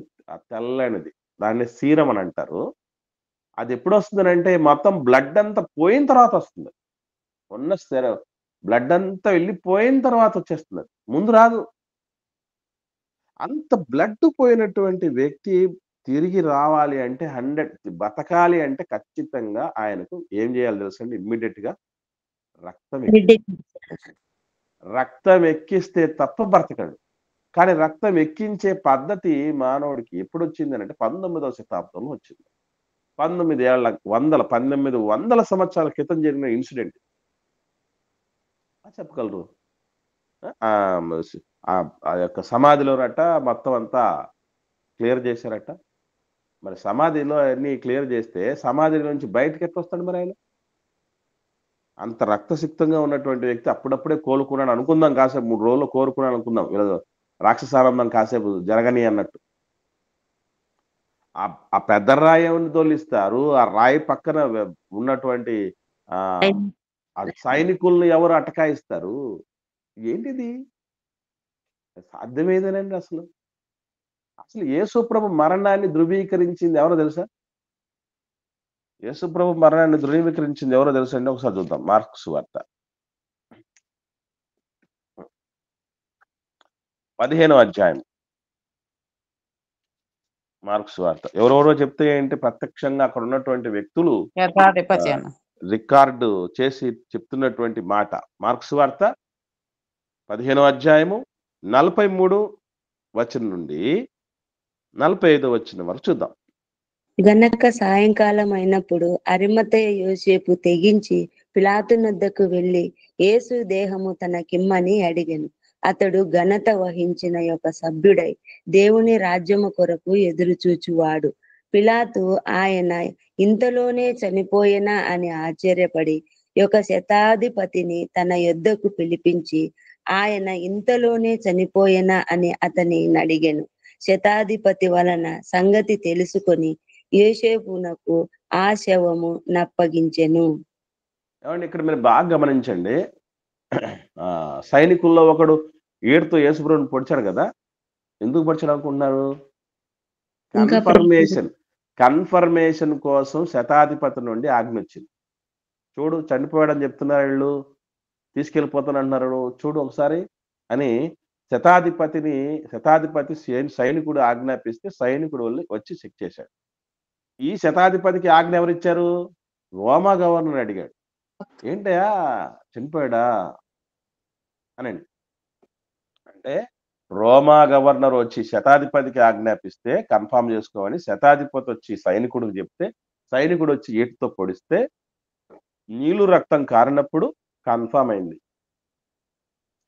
Speaker 1: తెల్లనిది. దాన్ని సీరం అని అంటారు. అది ఎప్పుడొస్తుందనంటే మొత్తం బ్లడ్ అంతా పోయిన తర్వాత వస్తుంది. బ్లడ్ అంతా వెళ్ళిపోయిన తర్వాత వచ్చేస్తుందది. ముందు రాదు. అంత బ్లడ్ పోయినటువంటి వ్యక్తి తిరిగి రావాలి అంటే 100 బతకాలి అంటే ఖచ్చితంగా ఆయనకు ఏం చేయాలో తెలుసండి? ఇమ్మీడియేట్‌గా రక్తం రక్తం ఎక్కిస్తే తప్ప బ్రతకడు. కానీ రక్తం ఎక్కించే పద్ధతి మానవుడికి ఎప్పుడొచ్చిందనంటే 19వ శతాబ్దంలో వచ్చింది. 1900 సంవత్సరాల క్రితం జరిగిన ఇన్సిడెంట్. చెప్పగలరు. ఆ యొక్క సమాధిలోనట మొత్తం అంతా క్లియర్ చేశారట. మరి సమాధిలో అన్నీ క్లియర్ చేస్తే సమాధి నుంచి బయటకెట్లొస్తాడు మరి ఆయన? అంత రక్తసిక్తంగా ఉన్నటువంటి వ్యక్తి అప్పుడప్పుడే కోలుకున్నాడు అనుకుందాం, కాసేపు 3 రోజుల్లో కోలుకున్నాడు అనుకుందాం. ఇలా రాక్షసానందం కాసేపు జరగని అన్నట్టు. ఆ పెద్ద రాయిని దొర్లిస్తారు. ఆ రాయి పక్కన ఉన్నటువంటి సైనికుల్ని ఎవరు అటకాయిస్తారు? ఏంటిది? సాధ్యమేదేనండి అసలు. అసలు యేసుప్రభు మరణాన్ని ధృవీకరించింది ఎవరో తెలుసా? యేసుప్రభు మరణాన్ని ధృవీకరించింది ఎవరో తెలుసా అండి? ఒకసారి చూద్దాం. మార్కు సువార్త 15వ అధ్యాయం. మార్కు సువార్త. ఎవరెవరో చెప్తే ఏంటి, ప్రత్యక్షంగా అక్కడ ఉన్నటువంటి వ్యక్తులు
Speaker 5: శతాధిపతి అన్న.
Speaker 1: రికార్డు చేసి చెప్తున్నటువంటి మాట. మార్కు సువార్త 15వ అధ్యాయము 43 వచనం నుండి 45వ వచనం వరకు చూద్దాం.
Speaker 2: గనక సాయంకాలం అయినప్పుడు అరిమతయ యోసేపు తెగించి పిలాతునొద్దకు వెళ్లి యేసు దేహము తనకిమ్మని అడిగెను. అతడు ఘనత వహించిన యొక్క సభ్యుడై దేవుని రాజ్యము కొరకు ఎదురుచూచువాడు. పిలాతు ఆయన ఇంతలోనే చనిపోయినా అని ఆశ్చర్యపడి యొక్క శతాధిపతిని తన యొద్దకు పిలిపించి ఆయన ఇంతలోనే చనిపోయినా అని అతని అడిగెను. శతాధిపతి వలన సంగతి తెలుసుకొని యోసేపునకు ఆ శవము నప్పగించెను.
Speaker 1: ఏమండి, ఇక్కడ మీరు బాగా గమనించండి. సైనికుల్లో ఒకడు ఏడుతో యేసుప్రభుని పొడిచాడు కదా. ఎందుకు పొడిచాడు అనుకుంటున్నారు? కన్ఫర్మేషన్ కోసం శతాధిపతి నుండి ఆజ్ఞ వచ్చింది. చూడు చనిపోయాడని చెప్తున్నారు వీళ్ళు, తీసుకెళ్ళిపోతానంటున్నారు, చూడు ఒకసారి అని శతాధిపతి సైనికుడు ఆజ్ఞాపిస్తే సైనికుడు వచ్చి చెక్ చేశాడు. ఈ శతాధిపతికి ఆజ్ఞ ఎవరిచ్చారు? రోమా గవర్నర్ అడిగాడు, ఏంటయ్యా చనిపోయాడా అనండి. అంటే రోమా గవర్నర్ వచ్చి శతాధిపతికి ఆజ్ఞాపిస్తే కన్ఫామ్ చేసుకోమని శతాధిపతి వచ్చి సైనికుడికి చెప్తే సైనికుడు వచ్చి ఏటితో పొడిస్తే నీళ్లు రక్తం కారినప్పుడు కన్ఫామ్ అయింది.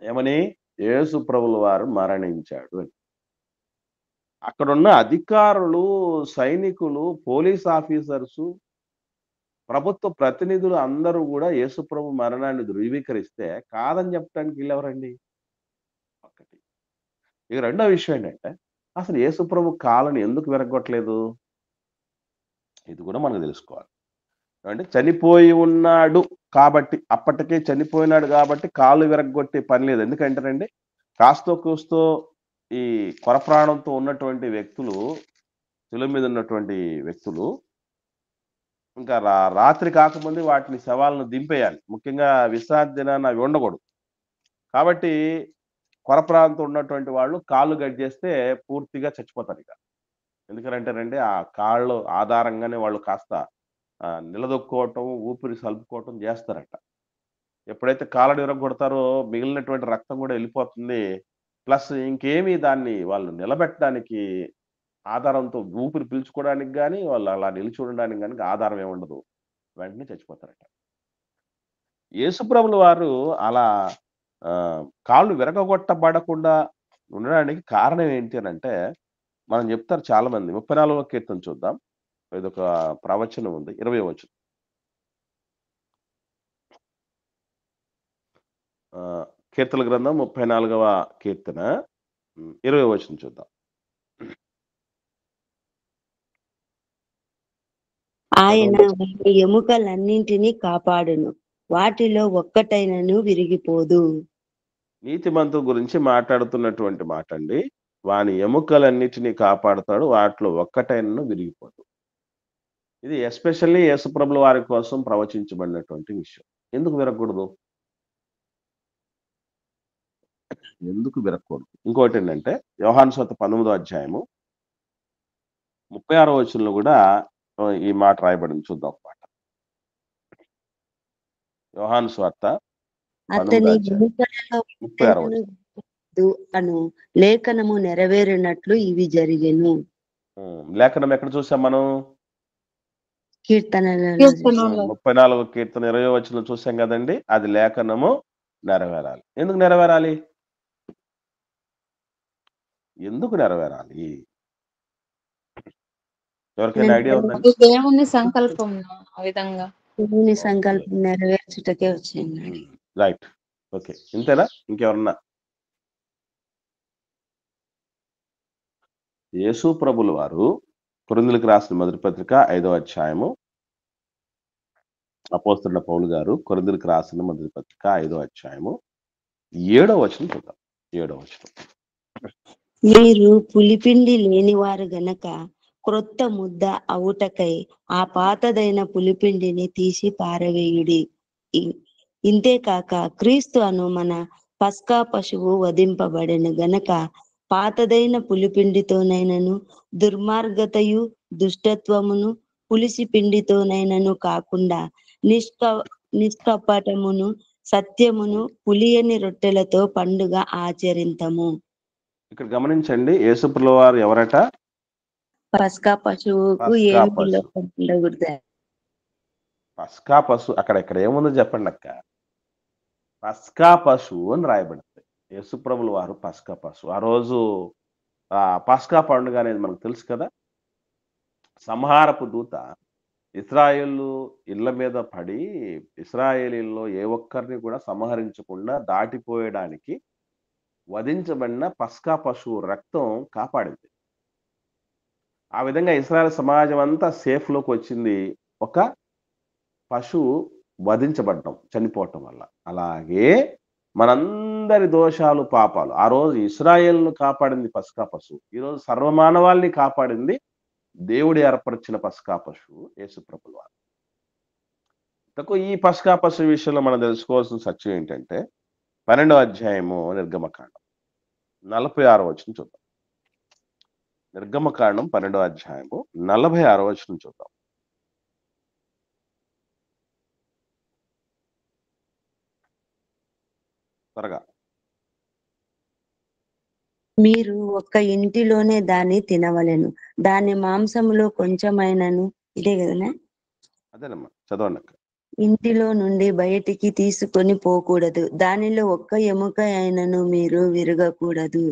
Speaker 1: ఏమని? యేసు ప్రభుల వారు మరణించాడు అని. అక్కడున్న అధికారులు, సైనికులు, పోలీస్ ఆఫీసర్సు, ప్రభుత్వ ప్రతినిధులు అందరూ కూడా యేసుప్రభు మరణాన్ని ధృవీకరిస్తే కాదని చెప్పడానికి వీళ్ళెవరండి? ఒకటి. ఇక రెండో విషయం ఏంటంటే అసలు యేసుప్రభు కాళ్ళని ఎందుకు విరగ్గొట్టలేదు? ఇది కూడా మనకు తెలుసుకోవాలి. అంటే చనిపోయి ఉన్నాడు కాబట్టి, అప్పటికే చనిపోయినాడు కాబట్టి కాళ్ళు విరగ్గొట్టే పని లేదు. ఎందుకంటేనండి, కాస్తో కూస్తో ఈ కొరప్రాణంతో ఉన్నటువంటి వ్యక్తులు, శిలువ మీద ఉన్నటువంటి వ్యక్తులు ఇంకా రాత్రి కాకముందే వాటిని శవాలను దింపేయాలి. ముఖ్యంగా విశ్రాంతి దినాన అవి ఉండకూడదు. కాబట్టి కొరప్రాణంతో ఉన్నటువంటి వాళ్ళు కాళ్ళు గడ్జేస్తే పూర్తిగా చచ్చిపోతారిక. ఎందుకనంటేనండి, ఆ కాళ్ళు ఆధారంగానే వాళ్ళు కాస్త నిలదొక్కుకోవటం, ఊపిరి సలుపుకోవటం చేస్తారట. ఎప్పుడైతే కాళ్ళని విరగ్గొడతారో మిగిలినటువంటి రక్తం కూడా వెళ్ళిపోతుంది. ప్లస్ ఇంకేమీ దాన్ని వాళ్ళు నిలబెట్టడానికి ఆధారంతో ఊపిరి పీల్చుకోవడానికి గాని, వాళ్ళు అలా నిలిచి ఉండడానికి గాని ఆధారం ఏముండదు. వెంటనే చచ్చిపోతారట. యేసుప్రభుల వారు అలా కాళ్ళు విరగగొట్టబడకుండా ఉండడానికి కారణం ఏంటి అనంటే, మనం చెప్తారు చాలామంది. 34వ కీర్తన చూద్దాం. ఇదొక ప్రవచనం ఉంది. 20వ వచనం. కీర్తనల గ్రంథం 34వ కీర్తన 20వ వచనం చూద్దాం.
Speaker 2: ఆయన వారి ఎముకలన్నింటినీ కాపాడును, వాటిలో ఒక్కటైనను విరిగిపోదు.
Speaker 1: నీతిమంతుల గురించి మాట్లాడుతున్నటువంటి మాట అండి. వాని ఎముకలన్నిటినీ కాపాడుతాడు, వాటిలో ఒక్కటైనను విరిగిపోదు. ఇది ఎస్పెషల్లీ యేసుప్రభుల వారి కోసం ప్రవచించబడినటువంటి విషయం. ఎందుకు విరగకూడదు? ఎందుకు విరగకూడదు? ఇంకోటి ఏంటంటే, యోహాను సువార్త 19వ అధ్యాయము 36వ వచనంలో కూడా ఈ మాట రాయబడింది. చూద్దాం మాట. యోహాను సువార్త
Speaker 2: అతని
Speaker 1: 19వ అధ్యాయం
Speaker 2: ఎముకలలో
Speaker 1: 36వ వచనం.
Speaker 2: అను లేఖనము నెరవేరినట్లు ఇవి జరిగెను.
Speaker 1: లేఖనం ఎక్కడ చూసాం మనం?
Speaker 2: కీర్తనలలో
Speaker 1: 34వ కీర్తన 20వ వచనం చూసాం కదండి. అది లేఖనము నెరవేరాలి. ఎందుకు నెరవేరాలి? ఎందుకు నెరవేరాలి? ఎవరికైనా ఐడియా ఉందండి?
Speaker 4: దేవుని సంకల్పం ఆ విధంగా.
Speaker 2: దేవుని సంకల్పం నెరవేర్చుటకే వచ్చింది.
Speaker 1: రైట్. ఓకే, ఇంతేనా? ఇంకెవరన్నా? యేసు ప్రభుల వారు కొరింథీయులకు రాసిన మొదటి పత్రిక 5వ అధ్యాయము, అపోస్తలుడైన పౌలు గారు కొరింథీయులకు రాసిన మొదటి పత్రిక 5వ అధ్యాయము 7వ వచనం చూద్దాం. 7వ వచనం.
Speaker 2: మీరు పులిపిండి లేనివారు గనక క్రొత్త ముద్ద అవుటకై ఆ పాతదైన పులిపిండిని తీసి పారవేయుడి. ఇంతేకాక క్రీస్తు అను మన పస్కా పశువు వధింపబడెను గనక పాతదైన పులిపిండితోనైనను దుర్మార్గతయు దుష్టత్వమును పులిసి పిండితోనైనను కాకుండా నిష్కపటమును సత్యమును పులియని రొట్టెలతో పండుగ ఆచరింతము.
Speaker 1: ఇక్కడ గమనించండి, యేసుప్రభుల వారు ఎవరట?
Speaker 2: పస్కా పశువుకు
Speaker 1: పస్కా
Speaker 2: ఏమి
Speaker 1: పశువు.
Speaker 2: లోపం ఉండకూడదు.
Speaker 1: పస్కా పశువు ఇక్కడ ఏముందో చెప్పండి అక్క. పస్కా పశువు అని రాయబడింది. యేసుప్రభుల వారు పస్కా పశువు. ఆ రోజు పస్కా పండుగ అనేది మనకు తెలుసు కదా. సంహారపు దూత ఇశ్రాయేలు ఇళ్ల మీద పడి ఇశ్రాయేలీల్లో ఏ ఒక్కరిని కూడా సంహరించకుండా దాటిపోయడానికి వధించబడిన పస్కా పశువు రక్తం కాపాడింది. ఆ విధంగా ఇశ్రాయేల్ సమాజం అంతా సేఫ్ లోకి వచ్చింది ఒక పశువు వధించబడటం, చనిపోవటం వల్ల. అలాగే మనందరి దోషాలు, పాపాలు ఆ రోజు ఇశ్రాయేలును కాపాడింది పస్కా పశువు. ఈరోజు సర్వమానవాళిని కాపాడింది దేవుడు ఏర్పరిచిన పస్కా పశువు యేసుప్రభుల వారు. ఈ పస్కా పశువు విషయంలో మనం తెలుసుకోవాల్సిన సత్యం ఏంటంటే, 12వ అధ్యాయము నిర్గమకాండం 46వ వచనం చూద్దాం. నిర్గమకాండం 12వ అధ్యాయము 46వ వచనం చూద్దాం. త్వరగా.
Speaker 2: మీరు ఒక్క ఇంటిలోనే దాన్ని తినవలెను, దాని మాంసములో కొంచెమైనను, ఇదే కదనా,
Speaker 1: అదేనమ్మా, చదవండి.
Speaker 2: ఇంటిలో నుండి బయటికి తీసుకొని పోకూడదు, దానిలో ఒక్క ఎముక అయినను మీరు విరగకూడదు.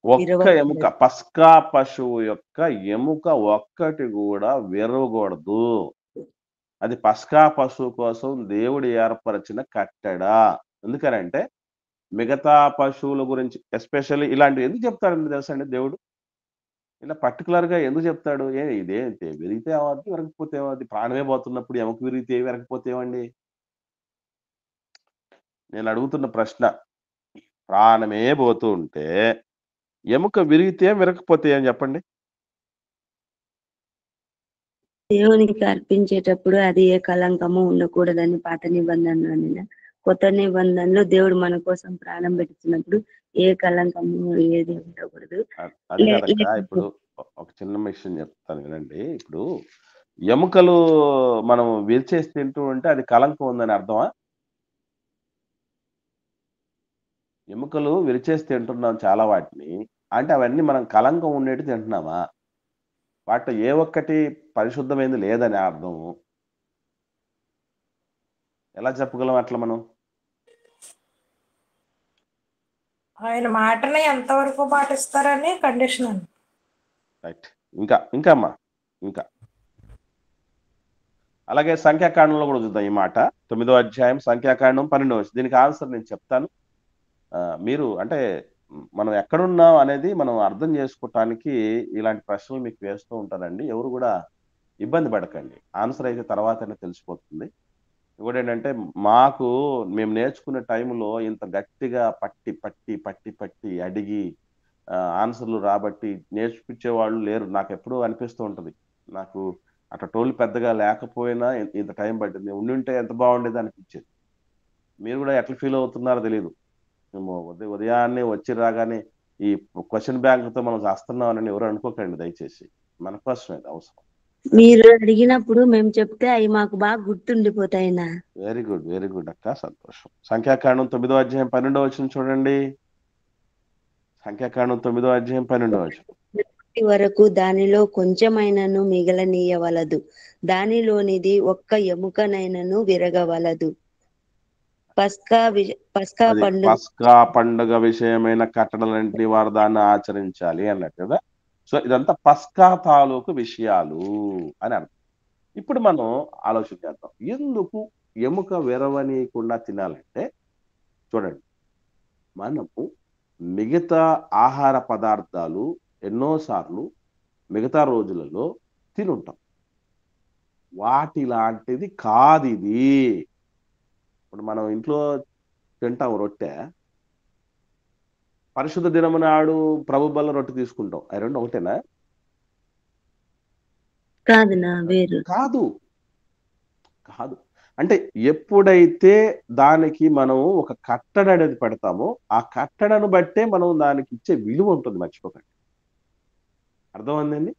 Speaker 1: ఒక్క ఎముక, పస్కా పశువు యొక్క ఎముక ఒక్కటి కూడా విరవకూడదు. అది పస్కా పశువు కోసం దేవుడు ఏర్పరిచిన కట్టడ. ఎందుకనంటే మిగతా పశువుల గురించి ఎస్పెషల్లీ ఇలాంటివి ఎందుకు చెప్తాడండి తెలుసా అండి దేవుడు? ఇలా పర్టికులర్‌గా ఎందుకు చెప్తాడు? ఇదేంటి విరిగితే ఏమవుద్ది, విరగకపోతే ఏమవుద్ది? ప్రాణమే పోతున్నప్పుడు ఎముక విరిగితే విరగకపోతే ఏమండి? నేను అడుగుతున్న ప్రశ్న. ప్రాణమే పోతూ ఉంటే ఎముక విరిగితే విరగకపోతే ఏం చెప్పండి?
Speaker 2: దేవునికి అర్పించేటప్పుడు అది ఏ కళంకము ఉండకూడదని పాత నిబంధనలోనే, కొత్త నిబంధనలో దేవుడు మన కోసం ప్రాణం పెడుతున్నప్పుడు ఏ కళంకము ఏది ఉండకూడదు.
Speaker 1: అది
Speaker 2: లే-
Speaker 1: కదక్క.
Speaker 2: లేకపోతే
Speaker 1: ఇప్పుడు ఒక చిన్న విషయం చెప్తాను వినండి. ఇప్పుడు ఎముకలు మనం విరిచేసి తింటూ ఉంటే అది కళంకం ఉందని అర్థమా? ఎముకలు విరిచేసి తింటున్నాం చాలా వాటిని. అంటే అవన్నీ మనం కళంకం ఉండేటివి తింటున్నామా? వాటిలో ఏ ఒక్కటి పరిశుద్ధమైనది లేదని అర్థం. ఎలా చెప్పగలం అట్లా మనం?
Speaker 6: ఆయన మాటని ఎంతవరకు పాటిస్తారని కండిషన్ అండి.
Speaker 1: రైట్. ఇంకా అమ్మా. ఇంకా అలాగే సంఖ్యాకాండంలో కూడా చూద్దాం ఈ మాట. 9వ అధ్యాయం సంఖ్యాకాండం 12వ వచనం. దీనికి ఆన్సర్ నేను చెప్తాను. మీరు అంటే మనం ఎక్కడున్నాం అనేది మనం అర్థం చేసుకోవటానికి ఇలాంటి ప్రశ్నలు మీకు వేస్తూ ఉంటానండి. ఎవరు కూడా ఇబ్బంది పడకండి. ఆన్సర్ అయితే తర్వాతనే తెలిసిపోతుంది. ఇంకోటేంటంటే మేము నేర్చుకునే టైంలో ఇంత గట్టిగా పట్టి అడిగి ఆన్సర్లు రాబట్టి నేర్పించే వాళ్ళు లేరు. నాకెప్పుడూ అనిపిస్తూ ఉంటది. నాకు అట్లా టోల్ పెద్దగా లేకపోయినా ఇంత టైం పట్టింది. ఉండుంటే ఎంత బాగుండేది అనిపించేది. మీరు కూడా ఎట్లా ఫీల్ అవుతున్నారో తెలియదు. మేము ఉదయాన్నే వచ్చి రాగానే ఈ క్వశ్చన్ బ్యాంక్‌తో మనం చేస్తున్నామని ఎవరు అనుకోకండి దయచేసి. మన కోసమే అది అవసరం.
Speaker 2: మీరు అడిగినప్పుడు మేము చెప్తే అవి మాకు బాగా గుర్తుండిపోతాయినా.
Speaker 1: వెరీ గుడ్ అక్క, సంతోషం. సంఖ్యాకాండం 9వ అధ్యాయం 12వ వచనం చూడండి. సంఖ్యాకాండం 9వ అధ్యాయం 12వ వచనం.
Speaker 2: ఇప్పటి వరకు దానిలో కొంచెమైనను మిగలనీయవలదు, దానిలోనిది ఒక్క ఎముకనైనను విరగవలదు. పస్కా
Speaker 1: అది
Speaker 2: పండుగ
Speaker 1: పస్కా పండుగ విషయమైన కట్టడలన్నింటినీ వారు దాన్ని ఆచరించాలి అన్నట్టు కదా. సో ఇదంతా పస్కా తాలూకు విషయాలు అని అర్థం. ఇప్పుడు మనం ఆలోచన చేద్దాం. ఎందుకు ఎముక విరవనీయకుండా తినాలంటే చూడండి, మనము మిగతా ఆహార పదార్థాలు ఎన్నోసార్లు మిగతా రోజులలో తినుంటాం. వాటి లాంటిది కాదు ఇది. ఇప్పుడు మనం ఇంట్లో తింటాం రొట్టె, పరిశుద్ధ దినము నాడు ప్రభు బల్ల రొట్టె తీసుకుంటాం. అవి రెండు ఒకటేనా?
Speaker 2: కాదునా, వేరు.
Speaker 1: కాదు. అంటే ఎప్పుడైతే దానికి మనం ఒక కట్టడ అనేది పెడతామో ఆ కట్టడను బట్టే మనం దానికి ఇచ్చే విలువ ఉంటుంది, మర్చిపోకండి. అర్థమైందండి?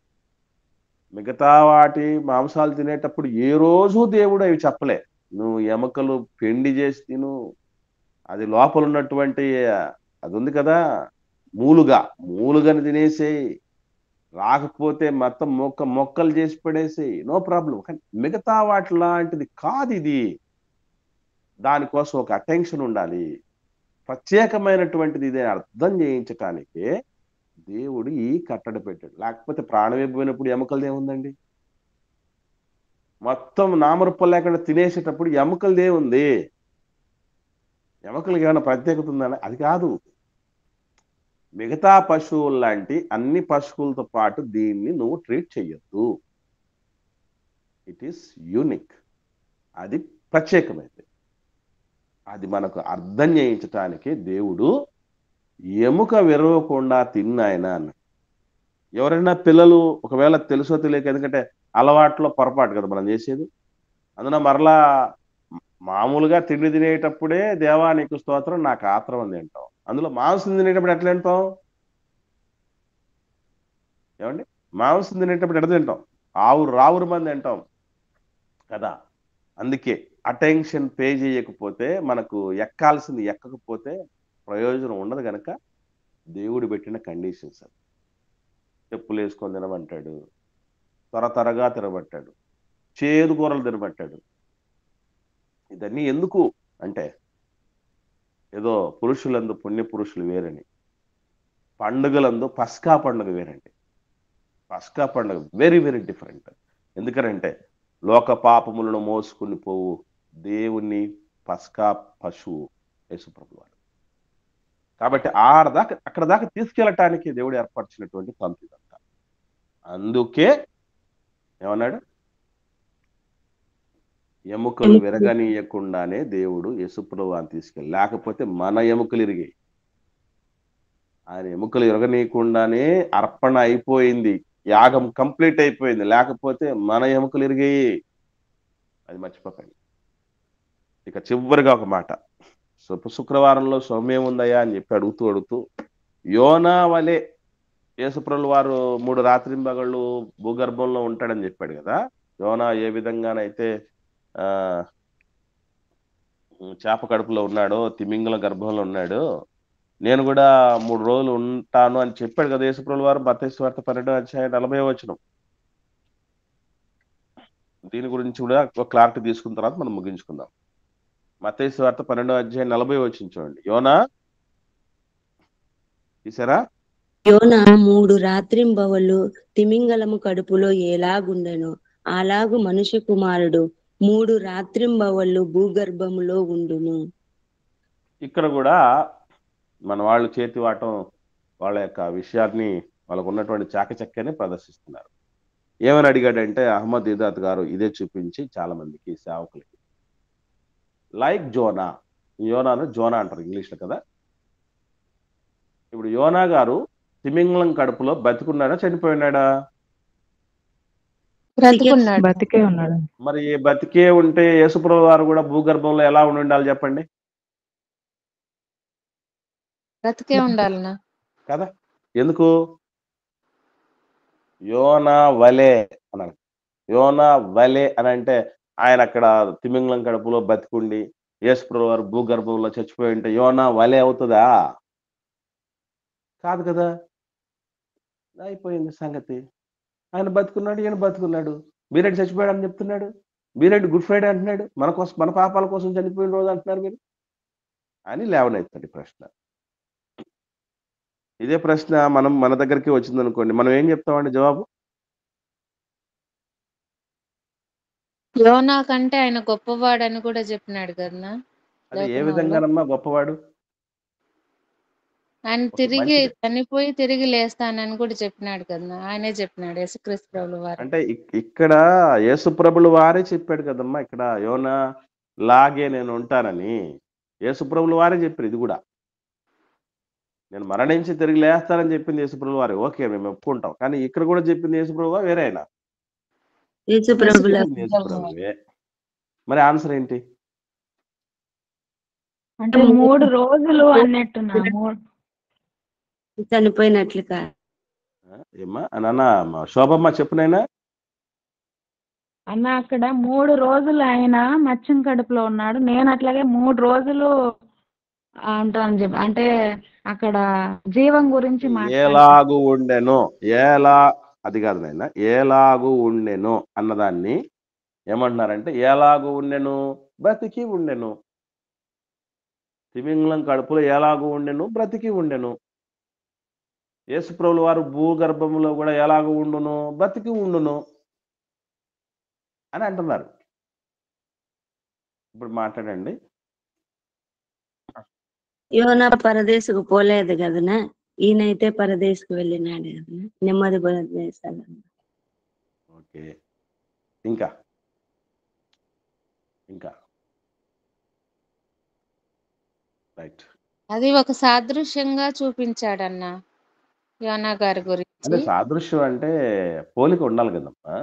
Speaker 1: మిగతా వాటి మాంసాలు తినేటప్పుడు ఏ రోజు దేవుడు అవి చెప్పలే, నువ్వు ఎముకలు పిండి చేసి తిను, అది లోపల ఉన్నటువంటి అది ఉంది కదా మూలుగని తినేసేయి, రాకపోతే మొత్తం మొక్కలు చేసి పడేసేయి, నో ప్రాబ్లం. కానీ మిగతా వాటి లాంటిది కాదు ఇది. దానికోసం ఒక అటెన్షన్ ఉండాలి, ప్రత్యేకమైనటువంటిది ఇదే అర్థం చేయించటానికే దేవుడు ఈ కట్టడ పెట్టాడు. లేకపోతే ప్రాణం అయిపోయినప్పుడు ఎముకలది ఏముందండి? మొత్తం నామరూపాలు లేకుండా తినేసేటప్పుడు ఎముకలది ఏముంది? ఎముకలకి ఏమైనా ప్రత్యేకత ఉందని? అది కాదు. మిగతా పశువులు లాంటి అన్ని పశువులతో పాటు దీన్ని నువ్వు ట్రీట్ చెయ్యొద్దు. ఇట్ ఈస్ యూనిక్, అది ప్రత్యేకమైనది. అది మనకు అర్థం చేయించటానికి దేవుడు ఎముక విరవకుండా తిన్నాయన అన్నాడు. ఎవరైనా పిల్లలు ఒకవేళ తెలుసో తెలియక, ఎందుకంటే అలవాట్లో పొరపాటు కదా మనం చేసేది, అందున మరలా మామూలుగా తిండి తినేటప్పుడే దేవా నీకు స్తోత్రం నాకు ఆత్రం అని తింటాం. అందులో మాంసం తినేటప్పుడు ఎట్లా తింటాం ఏమండి? మాంసం తినేటప్పుడు ఎట్లా తింటాం? రావురు మంది తింటాం కదా. అందుకే అటెన్షన్ పే చేయకపోతే, మనకు ఎక్కాల్సింది ఎక్కకపోతే ప్రయోజనం ఉండదు కనుక దేవుడు పెట్టిన కండిషన్స్. అది చెప్పులు వేసుకొని తినమంటాడు, త్వరగా తినబట్టాడు, చేదు కూరలు తినబట్టాడు. ఇదన్నీ ఎందుకు అంటే ఏదో పురుషులందు పుణ్య పురుషులు వేరని, పండుగలందు పస్కా పండుగ వేరండి. పస్కా పండుగ వెరీ డిఫరెంట్. ఎందుకనంటే లోక పాపములను మోసుకుని పోవు దేవుని పస్కా పశువు యేసుప్రభువు వారు. కాబట్టి అక్కడ దాకా తీసుకెళ్ళటానికి దేవుడు ఏర్పరిచినటువంటి తంతు ఇదంతా. అందుకే ఏమన్నాడు, ఎముకలు విరగనీయకుండానే దేవుడు యేసుప్రభువుని తీసుకెళ్ళి, లేకపోతే మన ఎముకలు ఇరిగాయి. ఆయన ఎముకలు ఇరగనీయకుండానే అర్పణ అయిపోయింది, యాగం కంప్లీట్ అయిపోయింది, లేకపోతే మన ఎముకలు ఇరిగాయి. అది మర్చిపోకండి. ఇక చివరిగా ఒక మాట, శుక్రవారంలో సౌమ్యం ఉందయ్యా అని చెప్పి అడుగుతూ యోనా వలె యేసుప్రభువు వారు 3 రాత్రింబగళ్ళు భూగర్భంలో ఉంటాడని చెప్పాడు కదా. యోనా ఏ విధంగానైతే చేప కడుపులో ఉన్నాడో, తిమింగల గర్భంలో ఉన్నాడో, నేను కూడా 3 రోజులు ఉంటాను అని చెప్పాడు కదా యేసుప్రభువు వారు. మత్తయి సువార్త 12:40. దీని గురించి కూడా ఒక క్లారిటీ తీసుకున్న తర్వాత మనం ముగించుకుందాం. మత్తయి సువార్త 12:40 చూడండి. యోనా తీసారా?
Speaker 2: యోనా 3 రాత్రింబవళ్ళు తిమింగలము కడుపులో ఎలాగుండెనో అలాగు మనుష్య కుమారుడు 3 రాత్రింబవళ్ళు భూగర్భములో ఉండును.
Speaker 1: ఇక్కడ కూడా మన వాళ్ళు చేతివాటం వాళ్ళ యొక్క విషయాన్ని, వాళ్ళకు ఉన్నటువంటి చాకచక్యాన్ని ప్రదర్శిస్తున్నారు. ఏమని అడిగాడంటే అహ్మద్ ఇదాత్ గారు ఇదే చూపించి చాలా మందికి సేవకులకి, లైక్ జోనా, యోనాను జోనా అంటారు ఇంగ్లీష్లో కదా. ఇప్పుడు యోనా గారు తిమింగలం కడుపులో బతికున్నాడా చనిపోయినాడా?
Speaker 4: బతికే ఉన్నాడు.
Speaker 1: మరి బతికే ఉంటే యేసుప్రభువు వారు కూడా భూగర్భంలో ఎలా ఉండాలి చెప్పండి?
Speaker 3: బ్రతికే ఉండాలనా
Speaker 1: కదా. ఎందుకు? యోనా వలే అన్నాడు. యోనా వలే అని అంటే ఆయన అక్కడ తిమింగలం కడుపులో బతికుండి యేసుప్రభువు వారు భూగర్భంలో చచ్చిపోయి ఉంటే యోనా వలే అవుతుందా? కాదు కదా. అయిపోయింది సంగతి. ఆయన బతుకున్నాడు, ఈయన బతుకున్నాడు. మీరేంటి చచ్చిపోయాడు అని చెప్తున్నాడు? మీరేంటి గుడ్ ఫ్రైడే అంటున్నాడు? మన కోసం, మన పాపాల కోసం చనిపోయిన రోజు అంటున్నారు మీరు అని లేవనెత్తాడు ప్రశ్న. ఇదే ప్రశ్న మన దగ్గరికి వచ్చింది అనుకోండి, మనం ఏం చెప్తామండి జవాబు?
Speaker 3: యోనా కంటే ఆయన గొప్పవాడు అని కూడా చెప్పినాడు కదా.
Speaker 1: అది ఏ విధంగానమ్మా గొప్పవాడు?
Speaker 3: ఆయన తిరిగి చనిపోయి తిరిగి లేస్తానని కూడా చెప్పినాడు కదా. ఆయనే చెప్పినాడు యేసుక్రీస్తు ప్రభువు వారు.
Speaker 1: అంటే ఇక్కడ యేసుప్రభులు వారే చెప్పాడు కదమ్మా. ఇక్కడ యోనా లాగే నేను ఉంటానని యేసుప్రభులు వారే చెప్పారు. ఇది కూడా నేను మరణించి తిరిగి లేస్తానని చెప్పింది యేసుప్రభులు వారే. ఓకే, మేము ఒప్పుకుంటాం. కానీ ఇక్కడ కూడా చెప్పింది యేసుప్రభువా వేరే అయినా? యేసుప్రభువే. మరి ఆన్సర్ ఏంటి?
Speaker 4: అంటే 3 రోజులు అన్నట్టున్నా
Speaker 2: చనిపోయినట్లు కాదు.
Speaker 1: ఏమ్మా నాన్న శోభమ్మ చెప్పునైనా
Speaker 4: అన్న, అక్కడ 3 రోజులు ఆయన మచ్చం కడుపులో ఉన్నాడు, నేను అట్లాగే 3 రోజులు అంటాను చెప్పి, అంటే అక్కడ జీవం గురించి
Speaker 1: ఎలాగు ఉండెను, అది కాదు నాయన, ఎలాగు ఉండెను అన్నదాన్ని ఏమంటున్నారంటే ఎలాగు ఉండెను, బ్రతికి ఉండెను. తిమింగలం కడుపులో ఎలాగు ఉండెను, బ్రతికి ఉండెను. యేసుప్రభుల వారు భూగర్భంలో కూడా ఎలాగూ ఉండును, బ్రతికి ఉండును అని అంటున్నారు. ఇప్పుడు మాట్లాడండి.
Speaker 2: యోనా పరదేశకు పోలేదు కదనా, ఈయనైతే పరదేశకు వెళ్ళినాడు కదనా, నెమ్మది పరదేశాలు.
Speaker 1: ఓకే, ఇంకా రైట్.
Speaker 3: అది ఒక సాదృశ్యంగా చూపించాడన్న యోనా గారి గురించి.
Speaker 1: అంటే సాదృశ్యం అంటే పోలిక ఉండాలి కదమ్మా,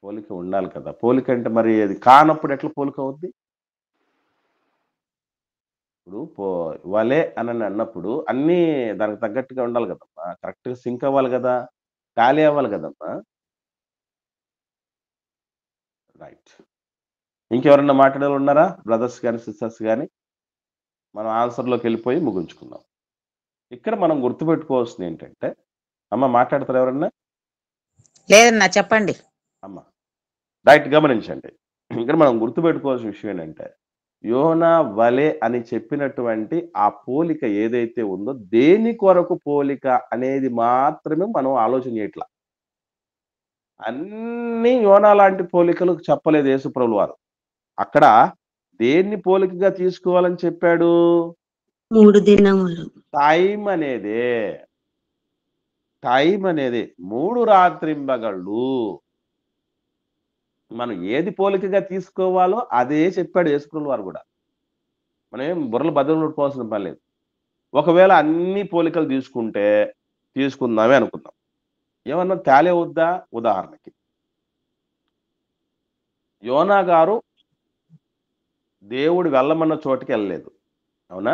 Speaker 1: పోలిక ఉండాలి కదా. పోలిక అంటే మరి అది కానప్పుడు ఎట్లా పోలిక అవుద్ది? ఇప్పుడు వలే అని అన్నప్పుడు అన్నీ దానికి తగ్గట్టుగా ఉండాలి కదమ్మా, కరెక్ట్గా సింక్ అవ్వాలి కదా, ఖాళీ అవ్వాలి కదమ్మా. రైట్. ఇంకెవరన్నా మాట్లాడాలి ఉన్నారా బ్రదర్స్ కానీ సిస్టర్స్ కానీ? మనం ఆన్సర్లోకి వెళ్ళిపోయి ముగించుకుందాం. ఇక్కడ మనం గుర్తుపెట్టుకోవాల్సింది ఏంటంటే, అమ్మ మాట్లాడతారు ఎవరన్నా?
Speaker 5: లేదన్నా చెప్పండి.
Speaker 1: అమ్మ రైట్, గమనించండి. ఇక్కడ మనం గుర్తుపెట్టుకోవాల్సిన విషయం ఏంటంటే, యోనా వలే అని చెప్పినటువంటి ఆ పోలిక ఏదైతే ఉందో దేని కొరకు పోలిక అనేది మాత్రమే మనం ఆలోచన చేయట్లా. అన్ని యోనా లాంటి పోలికలు చెప్పలేదు యేసుప్రభుల వారు. అక్కడ దేన్ని పోలికగా తీసుకోవాలని చెప్పాడు?
Speaker 2: 3 దినములు.
Speaker 1: టైం అనేది 3 రాత్రింబగళ్ళు. మనం ఏది పోలికగా తీసుకోవాలో అదే చెప్పాడు యేసుప్రభువు వారు కూడా. మనం ఏం బుర్రలు బద్దలుకోవాల్సిన పని లేదు. ఒకవేళ అన్ని పోలికలు తీసుకుందామే అనుకుందాం. ఏమన్నా తేలే వద్దా? ఉదాహరణకి యోనా గారు దేవుడు వెళ్ళమన్న చోటికి వెళ్ళలేదు. అవునా?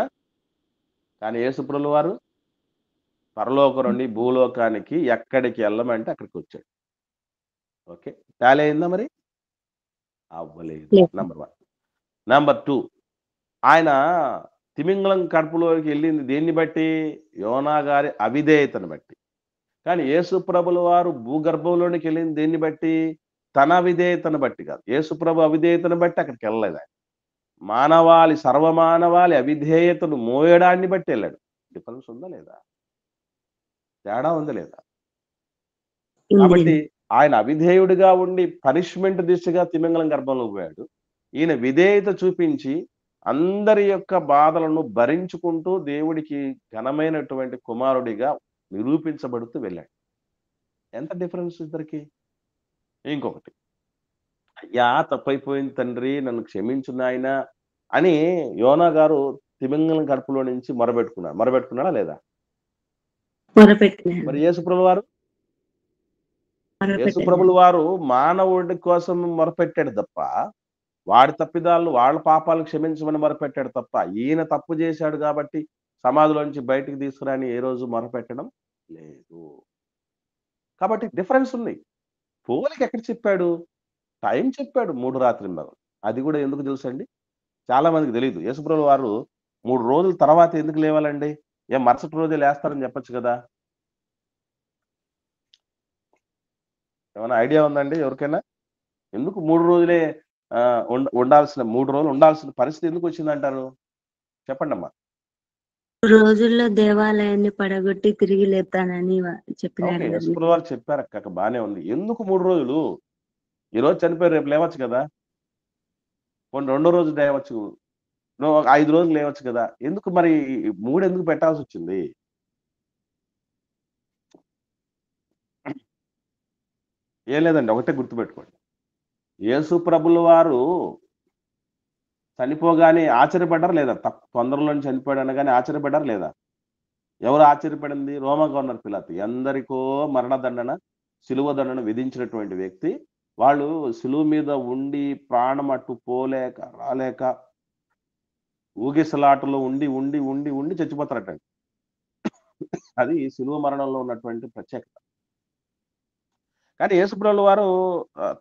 Speaker 1: కానీ యేసుప్రభువు వారు పరలోకం నుండి భూలోకానికి ఎక్కడికి వెళ్ళమంటే అక్కడికి వచ్చాడు. ఓకే. తేలే అయిందా మరి? అవ్వలేదు.
Speaker 2: లేదు.
Speaker 1: నంబర్ 1. నంబర్ 2, ఆయన తిమింగలం కడుపులోకి వెళ్ళింది దేన్ని బట్టి? యోనా గారి అవిధేయతను బట్టి. కానీ యేసుప్రభుల వారు భూగర్భంలోనికి వెళ్ళింది దేన్ని బట్టి? తన అవిధేయతను బట్టి కాదు. యేసుప్రభు అవిధేయతను బట్టి అక్కడికి వెళ్ళలేదు ఆయన. సర్వమానవాళి అవిధేయతను మోయడాన్ని బట్టి వెళ్ళాడు. డిఫరెన్స్ ఉందా లేదా? తేడా ఉందా లేదా? కాబట్టి
Speaker 2: ఉంది.
Speaker 1: ఆయన అవిధేయుడిగా ఉండి పనిష్మెంట్ దిశగా తిమింగలం గర్భంలో పోయాడు. ఈయన విధేయత చూపించి అందరి యొక్క బాధలను భరించుకుంటూ దేవుడికి ఘనమైనటువంటి కుమారుడిగా నిరూపించబడుతూ వెళ్ళాడు. ఎంత డిఫరెన్స్ ఇద్దరికి? ఇంకొకటి, అయ్యా తప్పైపోయింది తండ్రి, నన్ను క్షమించు నాయనా అని యోనా గారు తిమింగలం కడుపులో నుంచి మొరబెట్టుకున్నాడా లేదా?
Speaker 2: మొరపెట్టినాడు.
Speaker 1: మరి యేసుప్రభుల వారు మానవుడి కోసం మొరపెట్టాడు తప్ప, వాడి తప్పిదాలను వాళ్ళ పాపాలు క్షమించమని మొరపెట్టాడు తప్ప, ఈయన తప్పు చేశాడు కాబట్టి సమాధిలోంచి బయటికి తీసుకురాని ఏ రోజు మొరపెట్టడం లేదు. కాబట్టి డిఫరెన్స్ ఉంది. పోలిక ఎక్కడ చెప్పాడు? టైం చెప్పాడు 3 రాత్రింబగళ్ళు. అది కూడా ఎందుకు తెలుసండి? చాలా మందికి తెలీదు. యేసుప్రభుల వారు 3 రోజుల తర్వాత ఎందుకు లేవాలండి? మరుసటి రోజే లేస్తారని చెప్పొచ్చు కదా! ఏమైనా ఐడియా ఉందండి ఎవరికైనా? ఎందుకు 3 రోజులే ఉండాల్సిన 3 రోజులు ఉండాల్సిన పరిస్థితి ఎందుకు వచ్చిందంటారు? చెప్పండమ్మా.
Speaker 2: రోజుల్లో దేవాలయాన్ని పడగొట్టి తిరిగి లేపుతానని చెప్పినారు
Speaker 1: ఓకే.
Speaker 2: కదా.
Speaker 1: యేసుప్రభుల వారు చెప్పారక్క, బానే ఉంది. ఎందుకు 3 రోజులు? ఈరోజు చనిపోయి రేపు లేవచ్చు కదా! పోనీ రెండో రోజు లేవచ్చు. నువ్వు 5 రోజులు లేవచ్చు కదా! ఎందుకు మరి 3 ఎందుకు పెట్టాల్సొచ్చింది? ఏం లేదండి, ఒకటే గుర్తుపెట్టుకోండి. యేసుప్రభుల వారు చనిపోగానే ఆశ్చర్యపడ్డారా లేదా? తొందరలోనే చనిపోయాడు అనగానే ఆశ్చర్యపడ్డారా లేదా? ఎవరు ఆశ్చర్యపడింది? రోమా గవర్నర్ పిలాతు. ఎందరికో మరణదండన, శిలువ దండన విధించినటువంటి వ్యక్తి. వాళ్ళు శిలువ మీద ఉండి ప్రాణం అటు పోలేక, రాలేక, ఊగిసలాటలో ఉండి చచ్చిపోతారటండి. అది శిలువ మరణంలో ఉన్నటువంటి ప్రత్యేకత. కానీ యేసుప్రభుల వారు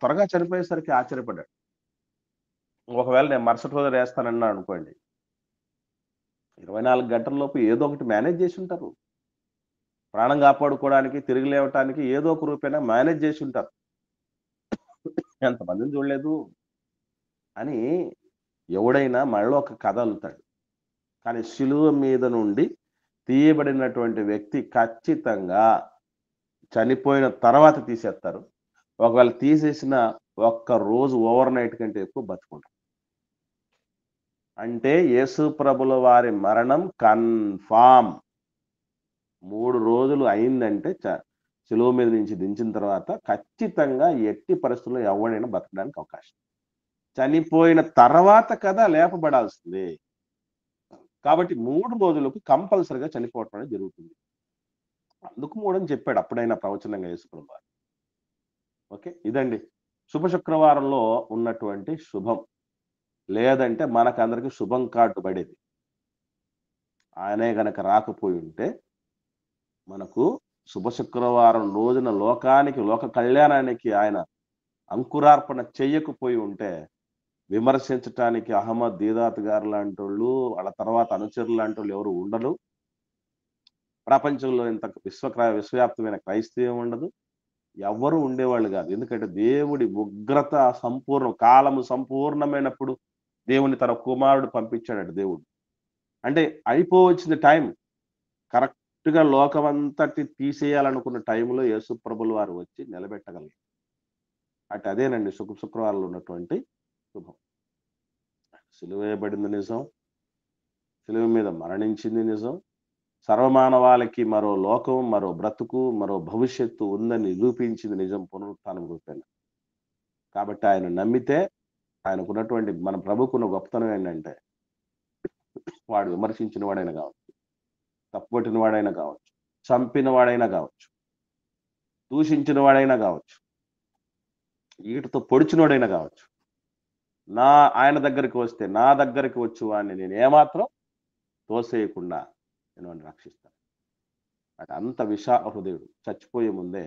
Speaker 1: త్వరగా చనిపోయేసరికి ఆశ్చర్యపడ్డాడు. ఒకవేళ నేను మరుసటి రోజు వేస్తానన్నా అనుకోండి, 24 గంటల్లోపు ఏదో ఒకటి మేనేజ్ చేసి ఉంటారు. ప్రాణం కాపాడుకోవడానికి, తిరిగి లేవటానికి ఏదో ఒక రూపేణా మేనేజ్ చేసి ఉంటారు. ఎంతమందిని చూడలేదు అని ఎవడైనా మళ్ళీ ఒక కథ అల్లుతాడు. కానీ శిలువ మీద నుండి తీయబడినటువంటి వ్యక్తి ఖచ్చితంగా చనిపోయిన తర్వాత తీసేస్తారు. ఒకవేళ తీసేసిన ఒక్క రోజు ఓవర్ నైట్ కంటే ఎక్కువ బతుకుంటారు. అంటే యేసు ప్రభుల వారి మరణం కన్ఫామ్. 3 రోజులు అయిందంటే శిలువ మీద నుంచి దించిన తర్వాత ఖచ్చితంగా ఎట్టి పరిస్థితుల్లో ఎవడైనా బతకడానికి అవకాశం. చనిపోయిన తర్వాత కదా లేపబడాల్సింది. కాబట్టి 3 రోజులకు కంపల్సరిగా చనిపోవటం అనేది జరుగుతుంది. అందుకు 3 అని చెప్పాడు అప్పుడైనా ప్రవచనంగా యేసుప్రభువు వారు. ఓకే, ఇదండి శుభ శుక్రవారంలో ఉన్నటువంటి శుభం. లేదంటే మనకందరికి శుభం కార్డు పడేది. ఆయనే గనక రాకపోయి ఉంటే మనకు శుభ శుక్రవారం రోజున లోక కళ్యాణానికి ఆయన అంకురార్పణ చెయ్యకపోయి ఉంటే విమర్శించటానికి అహ్మద్ దీదాత్ గారు లాంటి వాళ్ళు, వాళ్ళ తర్వాత అనుచరులు లాంటి వాళ్ళు ఎవరు ఉండరు. ప్రపంచంలో ఇంత విశ్వవ్యాప్తమైన క్రైస్తవం ఉండదు. ఎవ్వరూ ఉండేవాళ్ళు కాదు. ఎందుకంటే దేవుడి ఉగ్రత కాలము సంపూర్ణమైనప్పుడు దేవుని తన కుమారుడు పంపించాడు దేవుడు. అంటే అయిపోవచ్చిన టైం కరెక్ట్ గా లోకమంతటి తీసేయాలనుకున్న టైంలో యేసు ప్రభుల వారు వచ్చి నిలబెట్టగలిగారు. అదేనండి శుక్రవారంలో ఉన్నటువంటి శుభం. సిలువ వేయబడింది నిజం, సిలువ మీద మరణించింది నిజం. సర్వమానవాళికి మరో లోకం, మరో బ్రతుకు, మరో భవిష్యత్తు ఉందని నిరూపించింది నిజం పునరుత్థానం రూపేణ. కాబట్టి ఆయన నమ్మితే ఆయనకున్నటువంటి మన ప్రభుకున్న గొప్పతనం ఏంటంటే, వాడు విమర్శించిన వాడైనా కావచ్చు, తప్పుపట్టిన వాడైనా కావచ్చు, చంపిన వాడైనా కావచ్చు, దూషించిన వాడైనా కావచ్చు, ఈటతో పొడిచినోడైనా కావచ్చు, ఆయన దగ్గరికి వస్తే నా దగ్గరికి వచ్చు వాడిని నేను ఏమాత్రం తోసేయకుండా నేను వాడిని రక్షిస్తాను. అంటే అంత విశాల హృదయుడు. చచ్చిపోయే ముందే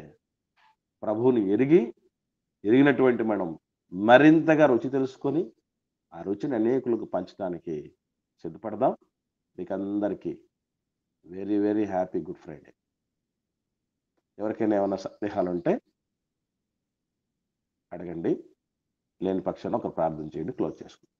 Speaker 1: ప్రభువుని ఎరిగినటువంటి మనం మరింతగా రుచి తెలుసుకొని ఆ రుచిని అనేకులకు పంచడానికి సిద్ధపడదాం. మీకు అందరికీ very very happy good Friday. ఎవరికైనా ఏమైనా సందేహాలు ఉంటే అడగండి. లేని పక్షాన ఒక ప్రార్థన చేయండి. క్లోజ్ చేసుకుంటాం.